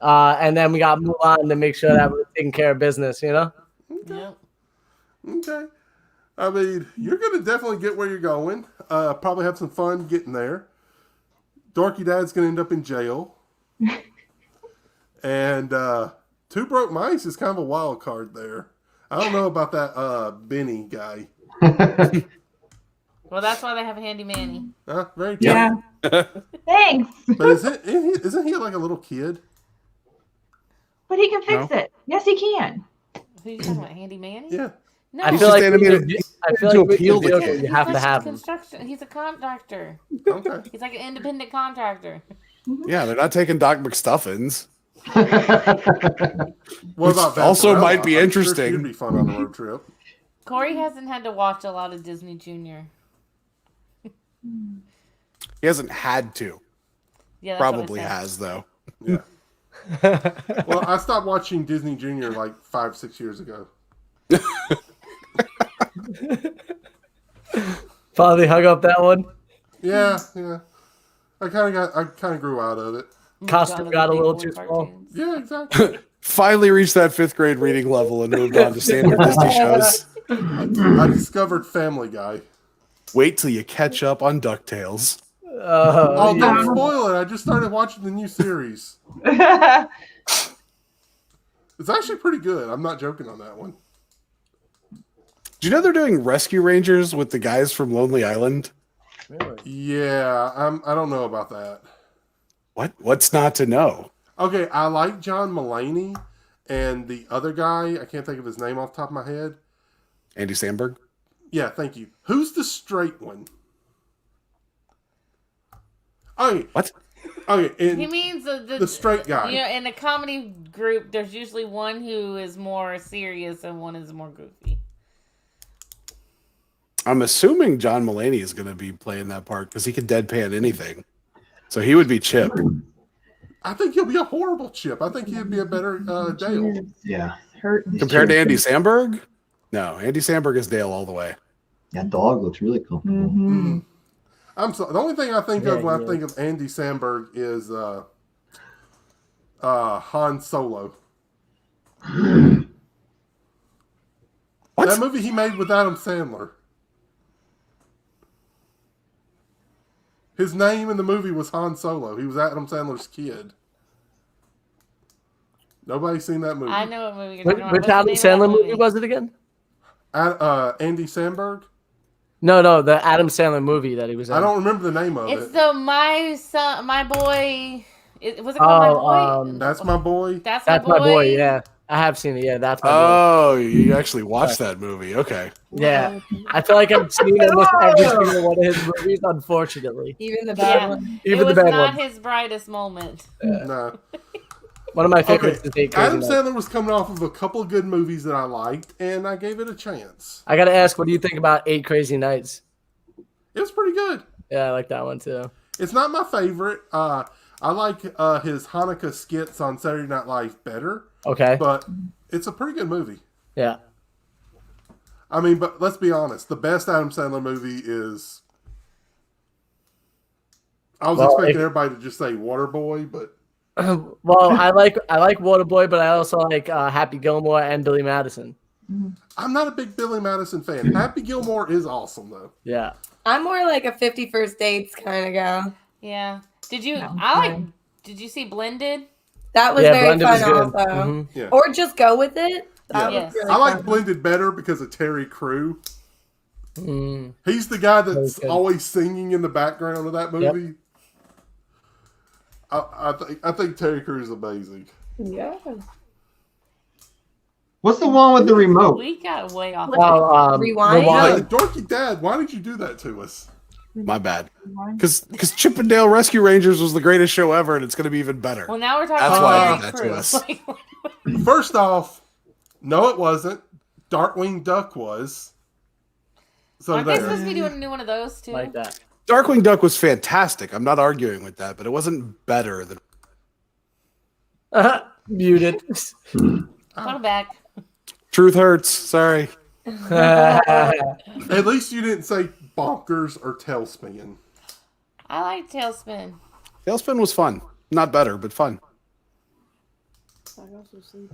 And then we got Mulan to make sure that we're taking care of business, you know? Yep. Okay. I mean, you're going to definitely get where you're going. Probably have some fun getting there. Dorky Dad's going to end up in jail. And Two Broke Mice is kind of a wild card there. I don't know about that Benny guy. Well, that's why they have Handy Manny. Very true. Yeah. Thanks. But isn't he like a little kid? But he can fix it. Yes, he can. Who are you talking about, Handy Manny? Yeah. No, I feel like animated- with appeal the to vehicle, kids. you have he's to like have him. construction. He's a contractor. Okay. He's like an independent contractor. Yeah, they're not taking Doc McStuffins. What about also Vampirella? might be I'm interesting. Sure she'd be fun on a road trip. Corey hasn't had to watch a lot of Disney Junior. He hasn't had to. Yeah, that's what I Probably said. has, though. Yeah. Well, I stopped watching Disney Junior like 5-6 years ago. Finally hung up that one. Yeah. I kind of grew out of it. Costume got a little too small. Cartoons. Yeah, exactly. Finally reached that 5th grade reading level and moved on to standard Disney shows. I discovered Family Guy. Wait till you catch up on DuckTales. Oh, don't spoil it. I just started watching the new series. It's actually pretty good. I'm not joking on that one. Do you know they're doing Rescue Rangers with the guys from Lonely Island? Yeah, I don't know about that. What's not to know? Okay, I like John Mulaney and the other guy. I can't think of his name off the top of my head. Andy Samberg? Yeah, thank you. Who's the straight one? Okay. What? Okay, He means the straight guy. You know, in a comedy group, there's usually one who is more serious and one is more goofy. I'm assuming John Mulaney is going to be playing that part because he can deadpan anything. So he would be Chip. I think he'll be a horrible Chip. I think he'd be a better Dale. yeah, Compared to Andy Samberg? No, Andy Samberg is Dale all the way. that dog looks really comfortable. Mm-hmm. I'm sorry. The only thing I think of when I think of Andy Samberg is Han Solo. What? That movie he made with Adam Sandler. His name in the movie was Han Solo. He was Adam Sandler's kid. Nobody's seen that movie. I know what movie you're talking about. Which What's the Adam name of that Sandler movie was it again? Andy Samberg? No, the Adam Sandler movie that he was in. I don't remember the name of It's it. the My Boy. Was it called My Boy? That's My Boy? That's That's my boy, yeah. I have seen it, yeah. That's my boy. Oh, you actually watched that movie. Okay. Yeah. I feel like I've seen almost every single one of his movies, unfortunately. Even the bad Yeah. one. Even It the was bad not ones. his brightest moment. No. One of my favorites Okay. is Eight Crazy Adam Nights. Sandler was coming off of a couple of good movies that I liked, and I gave it a chance. I gotta ask, what do you think about 8 Crazy Nights? It was pretty good. Yeah, I like that one too. It's not my favorite. I like his Hanukkah skits on Saturday Night Live better, Okay. but it's a pretty good movie. Yeah. I mean, but let's be honest. The best Adam Sandler movie is... I was expecting everybody to just say Waterboy, but... Well, I like Waterboy, but I also like Happy Gilmore and Billy Madison. I'm not a big Billy Madison fan. Happy Gilmore is awesome, though. Yeah. I'm more like a 50 First Dates kind of gal. Yeah. Did you? No, Did you see Blended? That was Yeah, very Blended fun was good. also. Mhm. Yeah. Or just go with it. That Yeah. was really I like fun. Blended better because of Terry Crew. Mm. He's the guy that's Okay. always singing in the background of that movie. I think Terry Crew is amazing. Yeah. What's the one with the remote? We got way off. Oh, Rewind? Hey, Rewind. Dorky Dad, why did you do that to us? My bad. Because Chippendale Rescue Rangers was the greatest show ever, and it's going to be even better. Well, now we're talking That's about why I Terry did that to Crews. us. First off, no, it wasn't. Darkwing Duck was. So Aren't they there. supposed to be doing a new one of those too? Like that. Darkwing Duck was fantastic. I'm not arguing with that, but it wasn't better than. Muted. Put it back. Truth hurts. Sorry. At least you didn't say bonkers or tailspin. I like Tailspin. Tailspin was fun. Not better, but fun.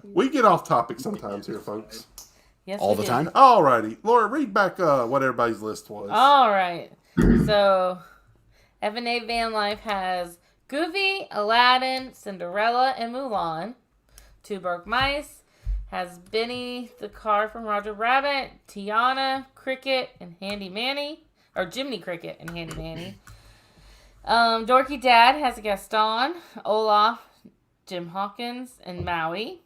We get off topic sometimes here, folks. Yes, All we the do. time. Alrighty. Laura, read back what everybody's list was. All right. So, F&A Van Life has Goofy, Aladdin, Cinderella, and Mulan. Two Broke Mice has Benny the car from Roger Rabbit, Tiana, Cricket, and Handy Manny. Or Jiminy Cricket and Handy Manny. Dorky Dad has Gaston, Olaf, Jim Hawkins, and Maui.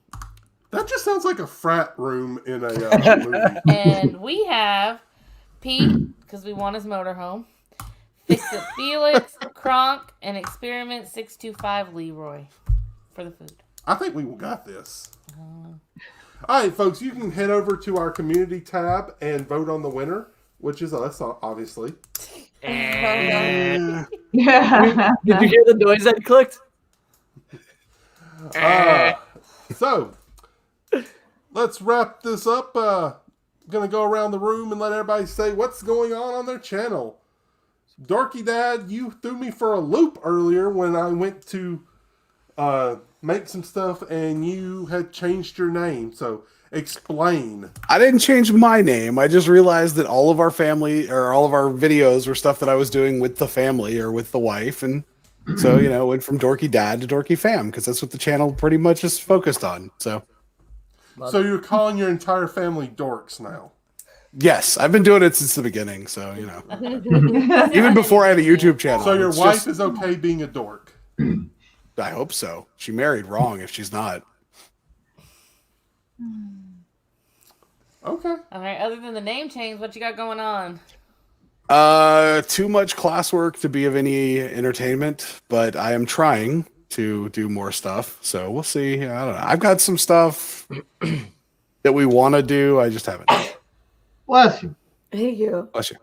That just sounds like a frat room in a movie. And we have Pete, because we want his motorhome. Fix It Felix, Kronk, and Experiment 625 Leroy for the food. I think we got this. All right, folks, you can head over to our community tab and vote on the winner, which is us, obviously. Yeah. Did you hear the noise that clicked? So, let's wrap this up. Gonna go around the room and let everybody say what's going on their channel. Dorky Dad, you threw me for a loop earlier when I went to make some stuff and you had changed your name. So explain. I didn't change my name. I just realized that all of our family or all of our videos were stuff that I was doing with the family or with the wife. And so, went from Dorky Dad to Dorky Fam because that's what the channel pretty much is focused on. So you're calling your entire family dorks now. yes, I've been doing it since the beginning. So, even before I had a YouTube channel. So your it's wife just- is okay being a dork. I hope so. She married wrong if she's not. Okay. All right, other than the name change, what you got going on? Too much classwork to be of any entertainment, but I am trying to do more stuff. So we'll see. I don't know. I've got some stuff that we want to do. I just haven't. Bless you. Thank you. Bless you.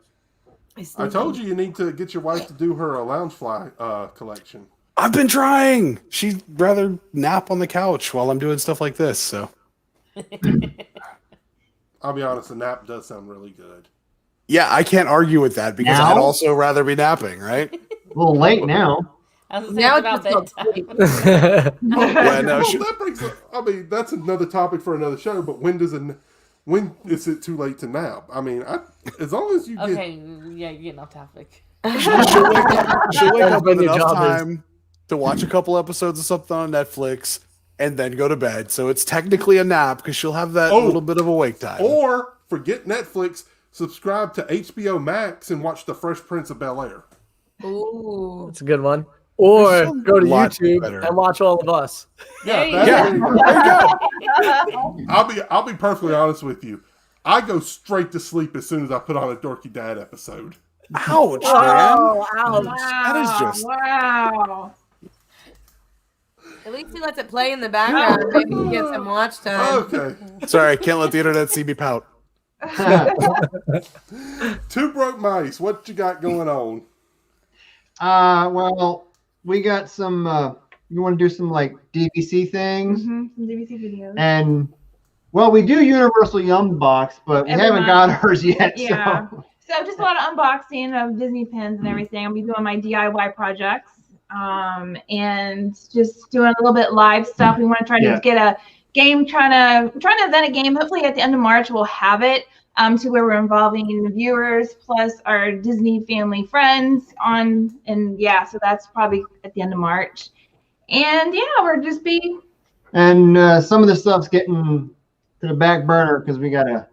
I told you need to get your wife to do her Loungefly collection. I've been trying. She'd rather nap on the couch while I'm doing stuff like this. So I'll be honest, a nap does sound really good. yeah, I can't argue with that because Now? I'd also rather be napping, right? A little late now. I was gonna say Now it's about it's just bedtime. Yeah, no. Well, that brings up, I mean, that's another topic for another show, but when is it too late to nap? I mean, as long as you get... Okay, yeah, you're getting off topic. She'll wake up when with your enough job is. time to watch a couple episodes of something on Netflix and then go to bed. So it's technically a nap because she'll have that little bit of awake time. Or, forget Netflix, subscribe to HBO Max and watch The Fresh Prince of Bel-Air. Ooh. That's a good one. Or There's go to a lot YouTube better. and watch all of us. There you that's Yeah, very good. there you go. I'll be perfectly honest with you. I go straight to sleep as soon as I put on a Dorky Dad episode. Ouch, man. Oh, ouch. That is just. Wow. At least he lets it play in the background. Maybe you get some watch time. Okay. Sorry, I can't let the internet see me pout. Two Broke Mice, what you got going on? Well, we got some. You want to do some like DVC things, Some DVC videos. and well, we do Universal Yum Box, but we Every haven't month. got ours yet. Yeah. So. So just a lot of unboxing of Disney pins and everything. I'll be doing my DIY projects, and just doing a little bit live stuff. We want to try to get a game, trying to event a game. Hopefully at the end of March we'll have it to where we're involving the viewers plus our Disney family friends on, and yeah, so that's probably at the end of March. And yeah, we're just be. And some of the stuff's getting to the back burner because we got a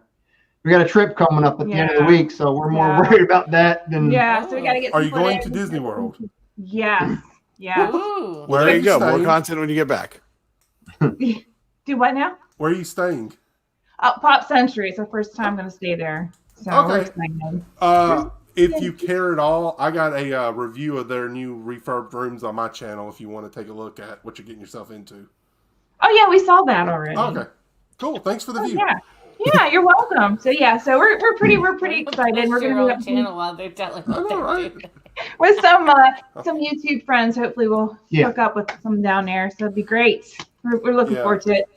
trip coming up at the end of the week, so we're more worried about that than. Yeah, so we got to get. Are some you going to footage. Disney World? Yes. Yeah. Ooh. Well, there you go. More staying? content when you get back. Do what now? Where are you staying? Pop Century. It's our first time going to stay there. So we're Okay. excited. if you care at all, I got a review of their new refurbed rooms on my channel if you want to take a look at what you're getting yourself into. Oh yeah, we saw that already. Okay, cool. Thanks for the view. Yeah, you're welcome. So we're pretty excited. We're Your gonna own channel while they're telling what they're doing. with some YouTube friends. Hopefully, we'll hook up with some down there. So it'd be great. We're looking forward to it.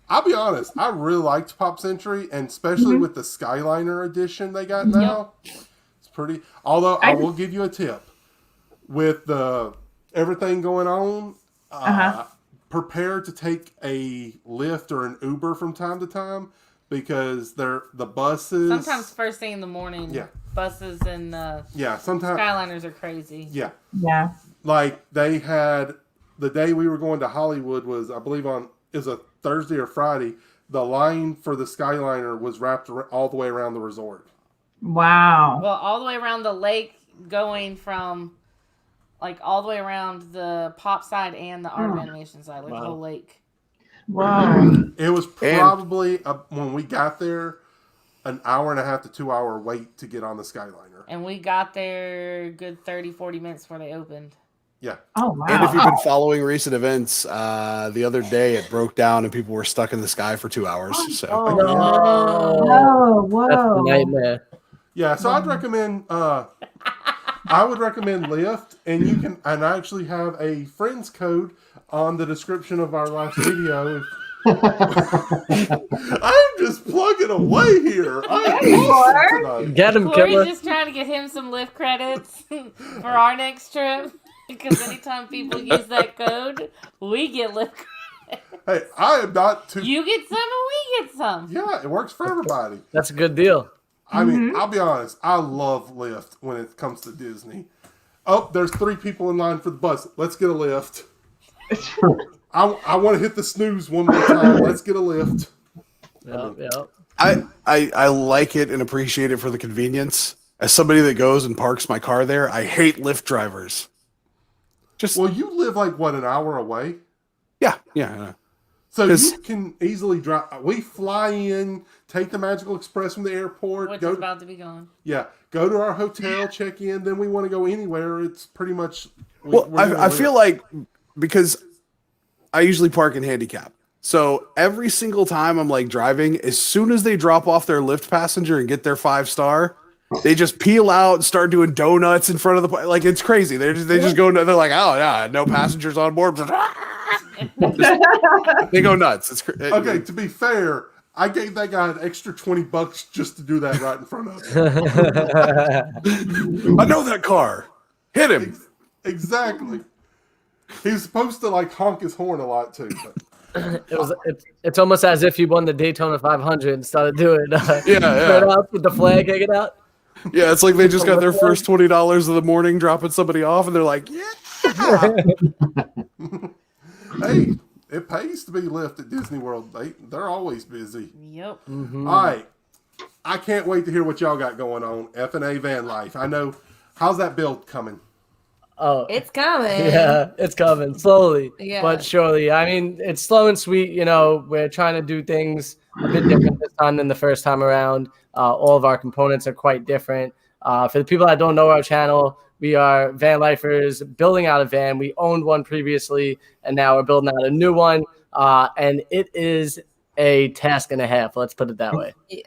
I'll be honest, I really liked Pop Century, and especially with the Skyliner edition they got now. It's pretty. Although I will give you a tip with everything going on. Prepare to take a Lyft or an Uber from time to time because the buses. Sometimes first thing in the morning. Yeah. Buses and sometimes Skyliners are crazy. Yeah. Like they had the day we were going to Hollywood was, I believe, is a Thursday or Friday. The line for the Skyliner was wrapped all the way around the resort. Wow. Well, all the way around the lake, going from like all the way around the pop side and the art of animation side, like the whole lake. Wow. It was probably when we got there, an hour and a half to 2 hour wait to get on the Skyliner. And we got there good 30, 40 minutes before they opened. Yeah. Oh, wow. And if you've been following recent events, the other day it broke down and people were stuck in the sky for 2 hours. So. Oh, whoa. That's a nightmare. Yeah, so I'd recommend I would recommend Lyft, and I actually have a friend's code on the description of our last video. I'm just plugging away here. Get him, Corey's killer. just trying to get him some Lyft credits for our next trip. Because anytime people use that code, we get Lyft credits. Hey, I am not too... You get some and we get some. Yeah, it works for everybody. That's a good deal. I mean, I'll be honest. I love Lyft when it comes to Disney. Oh, there's 3 people in line for the bus. Let's get a Lyft. I want to hit the snooze one more time. Let's get a Lyft. I like it and appreciate it for the convenience. As somebody that goes and parks my car there, I hate Lyft drivers. Well, you live like what, an hour away? Yeah. So you can easily drive. We fly in, take the Magical Express from the airport. Which is about to be gone. Yeah, go to our hotel, check in. Then we want to go anywhere. It's pretty much. I feel like because I usually park in handicap. So every single time I'm like driving, as soon as they drop off their Lyft passenger and get their 5-star, they just peel out and start doing donuts in front of the like it's crazy. They just go. They're like, oh yeah, no passengers on board. They go nuts. It's okay. To be fair, I gave that guy an extra $20 just to do that right in front of him. I know that car. Hit him. Exactly. He's supposed to like honk his horn a lot too. But. It's almost as if you won the Daytona 500 and started doing out with the flag hanging out. Yeah, it's like they just got their first $20 of the morning, dropping somebody off, and they're like, yeah. Hey, it pays to be Lyft at Disney World. They're always busy. Yep. Mm-hmm. All right. I can't wait to hear what y'all got going on. F&A Van Life. I know. How's that build coming? Oh, it's coming. Yeah, it's coming slowly, yeah, but surely. I mean, it's slow and sweet. You know, we're trying to do things a bit different this time than the first time around. All of our components are quite different. For the people that don't know our channel, we are van lifers building out a van. We owned one previously, and now we're building out a new one. And it is a task and a half. Let's put it that way. Yeah.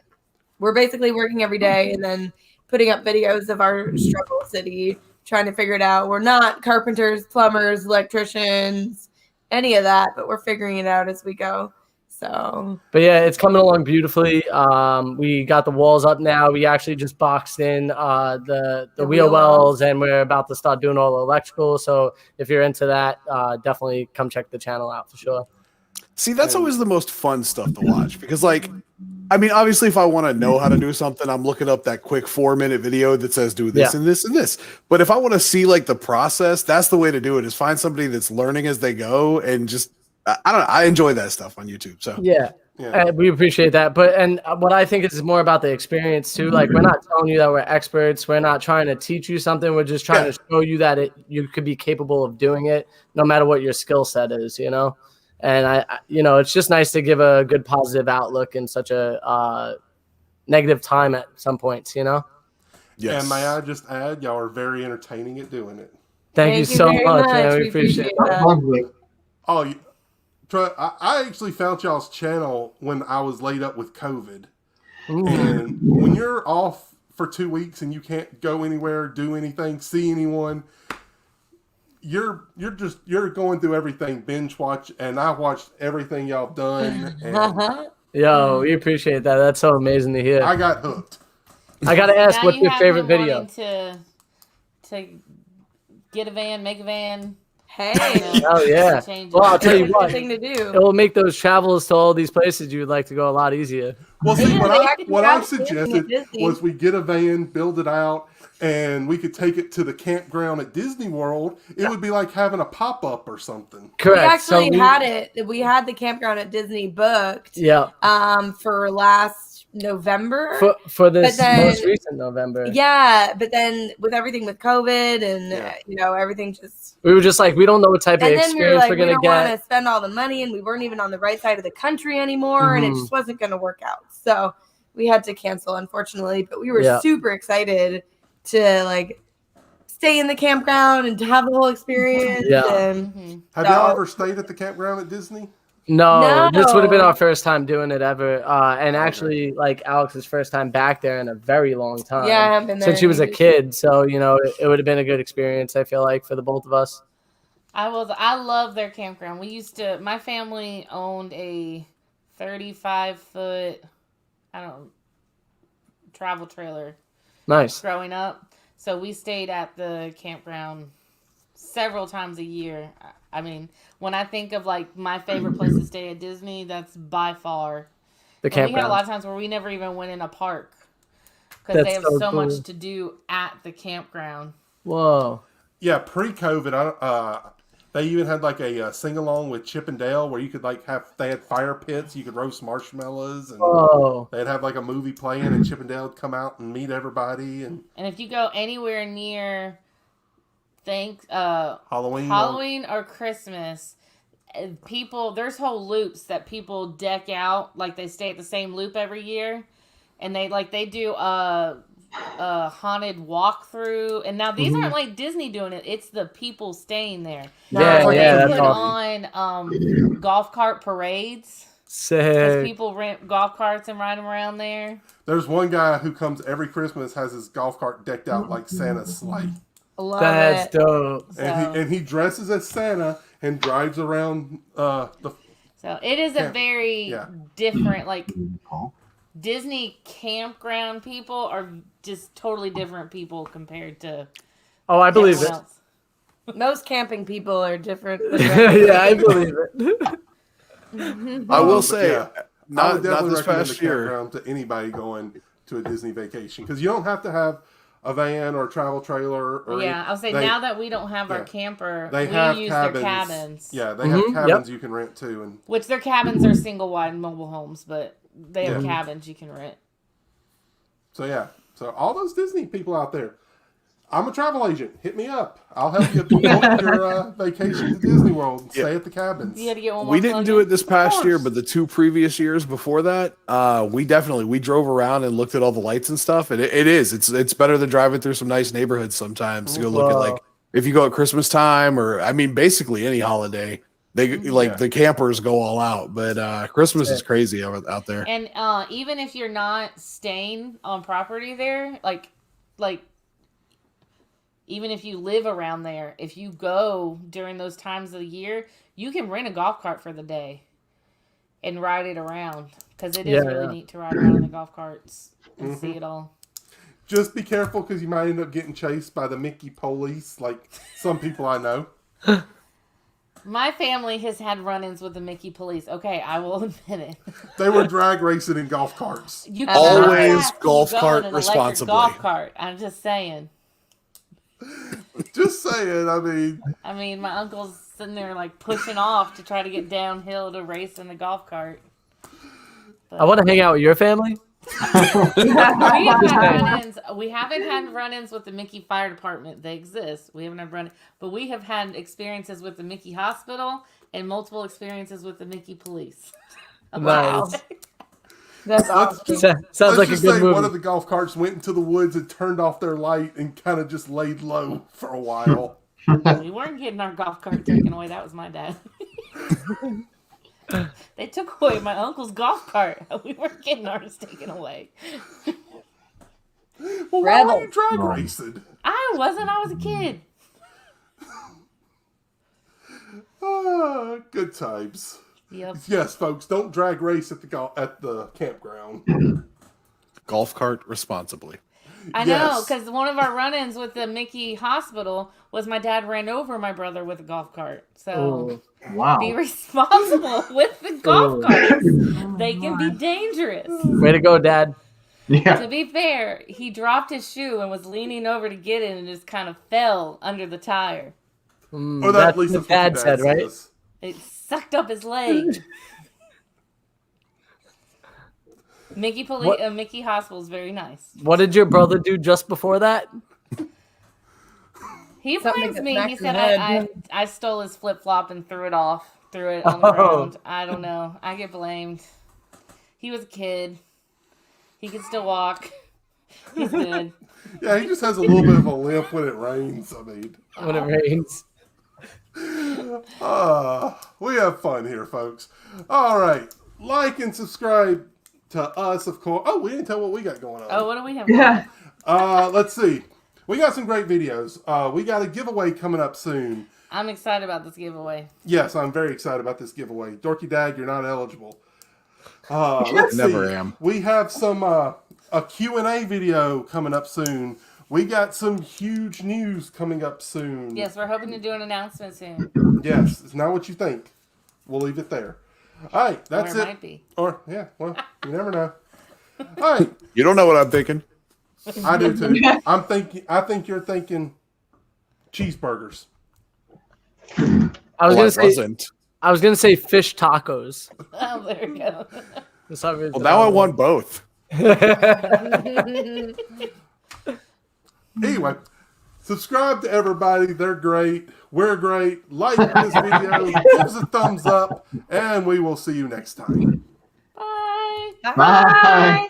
We're basically working every day and then putting up videos of our struggle city, trying to figure it out. We're not carpenters, plumbers, electricians, any of that, but we're figuring it out as we go. So, but yeah, it's coming along beautifully. We got the walls up now. We actually just boxed in the wheel wells, and we're about to start doing all the electrical. So if you're into that, definitely come check the channel out for sure. See, that's always the most fun stuff to watch because, like, I mean, obviously, if I want to know how to do something, I'm looking up that quick 4-minute video that says do this and this and this. But if I want to see like the process, that's the way to do it. Is find somebody that's learning as they go and just I don't know. I enjoy that stuff on YouTube. So yeah. We appreciate that. But and what I think is more about the experience too. Like we're not telling you that we're experts. We're not trying to teach you something. We're just trying to show you that you could be capable of doing it, no matter what your skill set is. You know. And it's just nice to give a good positive outlook in such a negative time at some points, you know? Yes. And may I just add, y'all are very entertaining at doing it. Thank you so very much, man. We appreciate it. that. Lovely. Oh, I actually found y'all's channel when I was laid up with COVID. Ooh. And when you're off for 2 weeks and you can't go anywhere, do anything, see anyone, you're going through everything, binge watch, and I watched everything y'all done. And Yo, we appreciate that. That's so amazing to hear. I got hooked. I gotta ask, Now what's you your have favorite him video? wanting to get a van, make a van. Hey, Oh yeah. Change Well, I'll tell you it's a what. good thing to do. It will make those travels to all these places you would like to go a lot easier. Well, see, Yeah, they what I actually have camping suggested at Disney. was we get a van, build it out, and we could take it to the campground at Disney World. It would be like having a pop-up or something. Correct. We actually So had it. We had the campground at Disney booked. Yeah. For last November. For this But then- most recent November. Yeah, but then with everything with COVID and Yeah. everything just. We were just like, we don't know what type of And then we were experience like, we're we gonna don't want get. to spend all the money, and we weren't even on the right side of the country anymore, and it Mhm. just wasn't going to work out. So we had to cancel, unfortunately. But we were Yeah. super excited to like stay in the campground and to have the whole experience. Yeah. And Mhm. Have So- y'all ever stayed at the campground at Disney? No, this would have been No. our first time doing it ever, and actually, like Alex's first time back there in a very long time. yeah, I haven't been there Since she was a in kid, so it would have been a good experience. I feel like for the both of us. I love their campground. My family owned a 35-foot, travel trailer Nice. growing up. So we stayed at the campground several times a year. I mean, when I think of like my favorite place to stay at Disney, that's by far. The And we had a campground. lot of times where we never even went in a park because they That's have so so cool. much to do at the campground. Whoa. Yeah, pre-COVID, they even had like a sing-along with Chip and Dale where you could they had fire pits, you could roast marshmallows, and Whoa. they'd have like a movie playing, and Chip and Dale would come out and meet everybody, and And if you go anywhere near Halloween. Halloween or Christmas, there's whole loops that people deck out, like they stay at the same loop every year, and they do a haunted walkthrough. And now these aren't like Disney doing it; it's the people staying there. Yeah, They yeah, that's put awesome. on golf cart parades because Sick. people rent golf carts and ride them around there. There's one guy who comes every Christmas, has his golf cart decked out like Santa's sleigh. Love That's it. dope. And he dresses as Santa and drives around the. So it is a very Yeah. different, like Disney campground people are just totally different people compared to Oh, I believe everyone it. else. Most camping people are different. Yeah, I believe it. I will but say, yeah, I not would definitely this recommend past the year. campground to anybody going to a Disney vacation because you don't have to have a van or a travel trailer. Or Yeah, I'll say they- now that we don't have our yeah. camper, They we have use cabins. their cabins. Yeah, they have Mhm, cabins you can rent too, and Which their cabins are single wide mobile homes, but they have Yeah. cabins you can rent. so yeah. So all those Disney people out there, I'm a travel agent. Hit me up. I'll help you book your vacation to Disney World and stay at the cabins. You had to get one more We didn't do plug-in? it this past year, course. but the 2 previous years before that, we drove around and looked at all the lights and stuff, and it's better than driving through some nice neighborhoods sometimes to go look at Wow. like if you go at Christmas time or basically any holiday, they like Yeah. the campers go all out, but Christmas is crazy out there. And even if you're not staying on property there, like even if you live around there, if you go during those times of the year, you can rent a golf cart for the day and ride it around because it is really neat to ride around in the golf carts and see it all. Just be careful because you might end up getting chased by the Mickey police, like some people I know. My family has had run-ins with the Mickey police. Okay, I will admit it. They were drag racing in golf carts. You Always cannot golf go in cart an electric responsibly. Golf cart. I'm just saying. Just saying. I mean, my uncle's sitting there like pushing off to try to get downhill to race in the golf cart. I want to hang out with your family. We have had run-ins. We haven't had run-ins with the Mickey Fire Department. They exist. We haven't had but we have had experiences with the Mickey Hospital and multiple experiences with the Mickey Police. Nice. That's awesome. Sounds Let's like a just good say movie. one of the golf carts went into the woods and turned off their light and kind of just laid low for a while. We weren't getting our golf cart taken away. That was my dad. They took away my uncle's golf cart. We weren't getting ours taken away. Well, why were you drag racing? I wasn't. I was a kid. Good times. Yep. Yes, folks, don't drag race at the campground. Golf cart responsibly. I know, Yes. because one of our run-ins with the Mickey Hospital was my dad ran over my brother with a golf cart. So Wow. be responsible with the golf carts. They can be dangerous. Way to go, Dad. Yeah. To be fair, he dropped his shoe and was leaning over to get it and just kind of fell under the tire. Or that, That's at least what that's what your Dad said, right? says. It sucked up his leg. Mickey Hospital is very nice. What did your brother do just before that? He Something blames that me. smacks He his said head. I stole his flip flop and threw it on the ground. I don't know. I get blamed. He was a kid. He can still walk. He's good. Yeah, he just has a little bit of a limp when it rains. I mean, When it rains. we have fun here, folks. All right. Like and subscribe to us, of course. Oh, we didn't tell what we got going on. Oh, what do we have? Yeah. Let's see. We got some great videos. We got a giveaway coming up soon. I'm excited about this giveaway. Yes, I'm very excited about this giveaway. Dorky Dag, you're not eligible. Let's Never see. am. We have some a Q&A video coming up soon. We got some huge news coming up soon. Yes, we're hoping to do an announcement soon. Yes, it's not what you think. We'll leave it there. All right, that's or it it. might be. Or yeah, well, you never know. All right, You don't know what I'm thinking. I do too. I think you're thinking cheeseburgers. I was Well, gonna I say wasn't. I was gonna say fish tacos. Oh, there we go. For some reason. Well, now I want both. Anyway, subscribe to everybody. They're great. We're great. Like this video. Give us a thumbs up. And we will see you next time. Bye. Bye.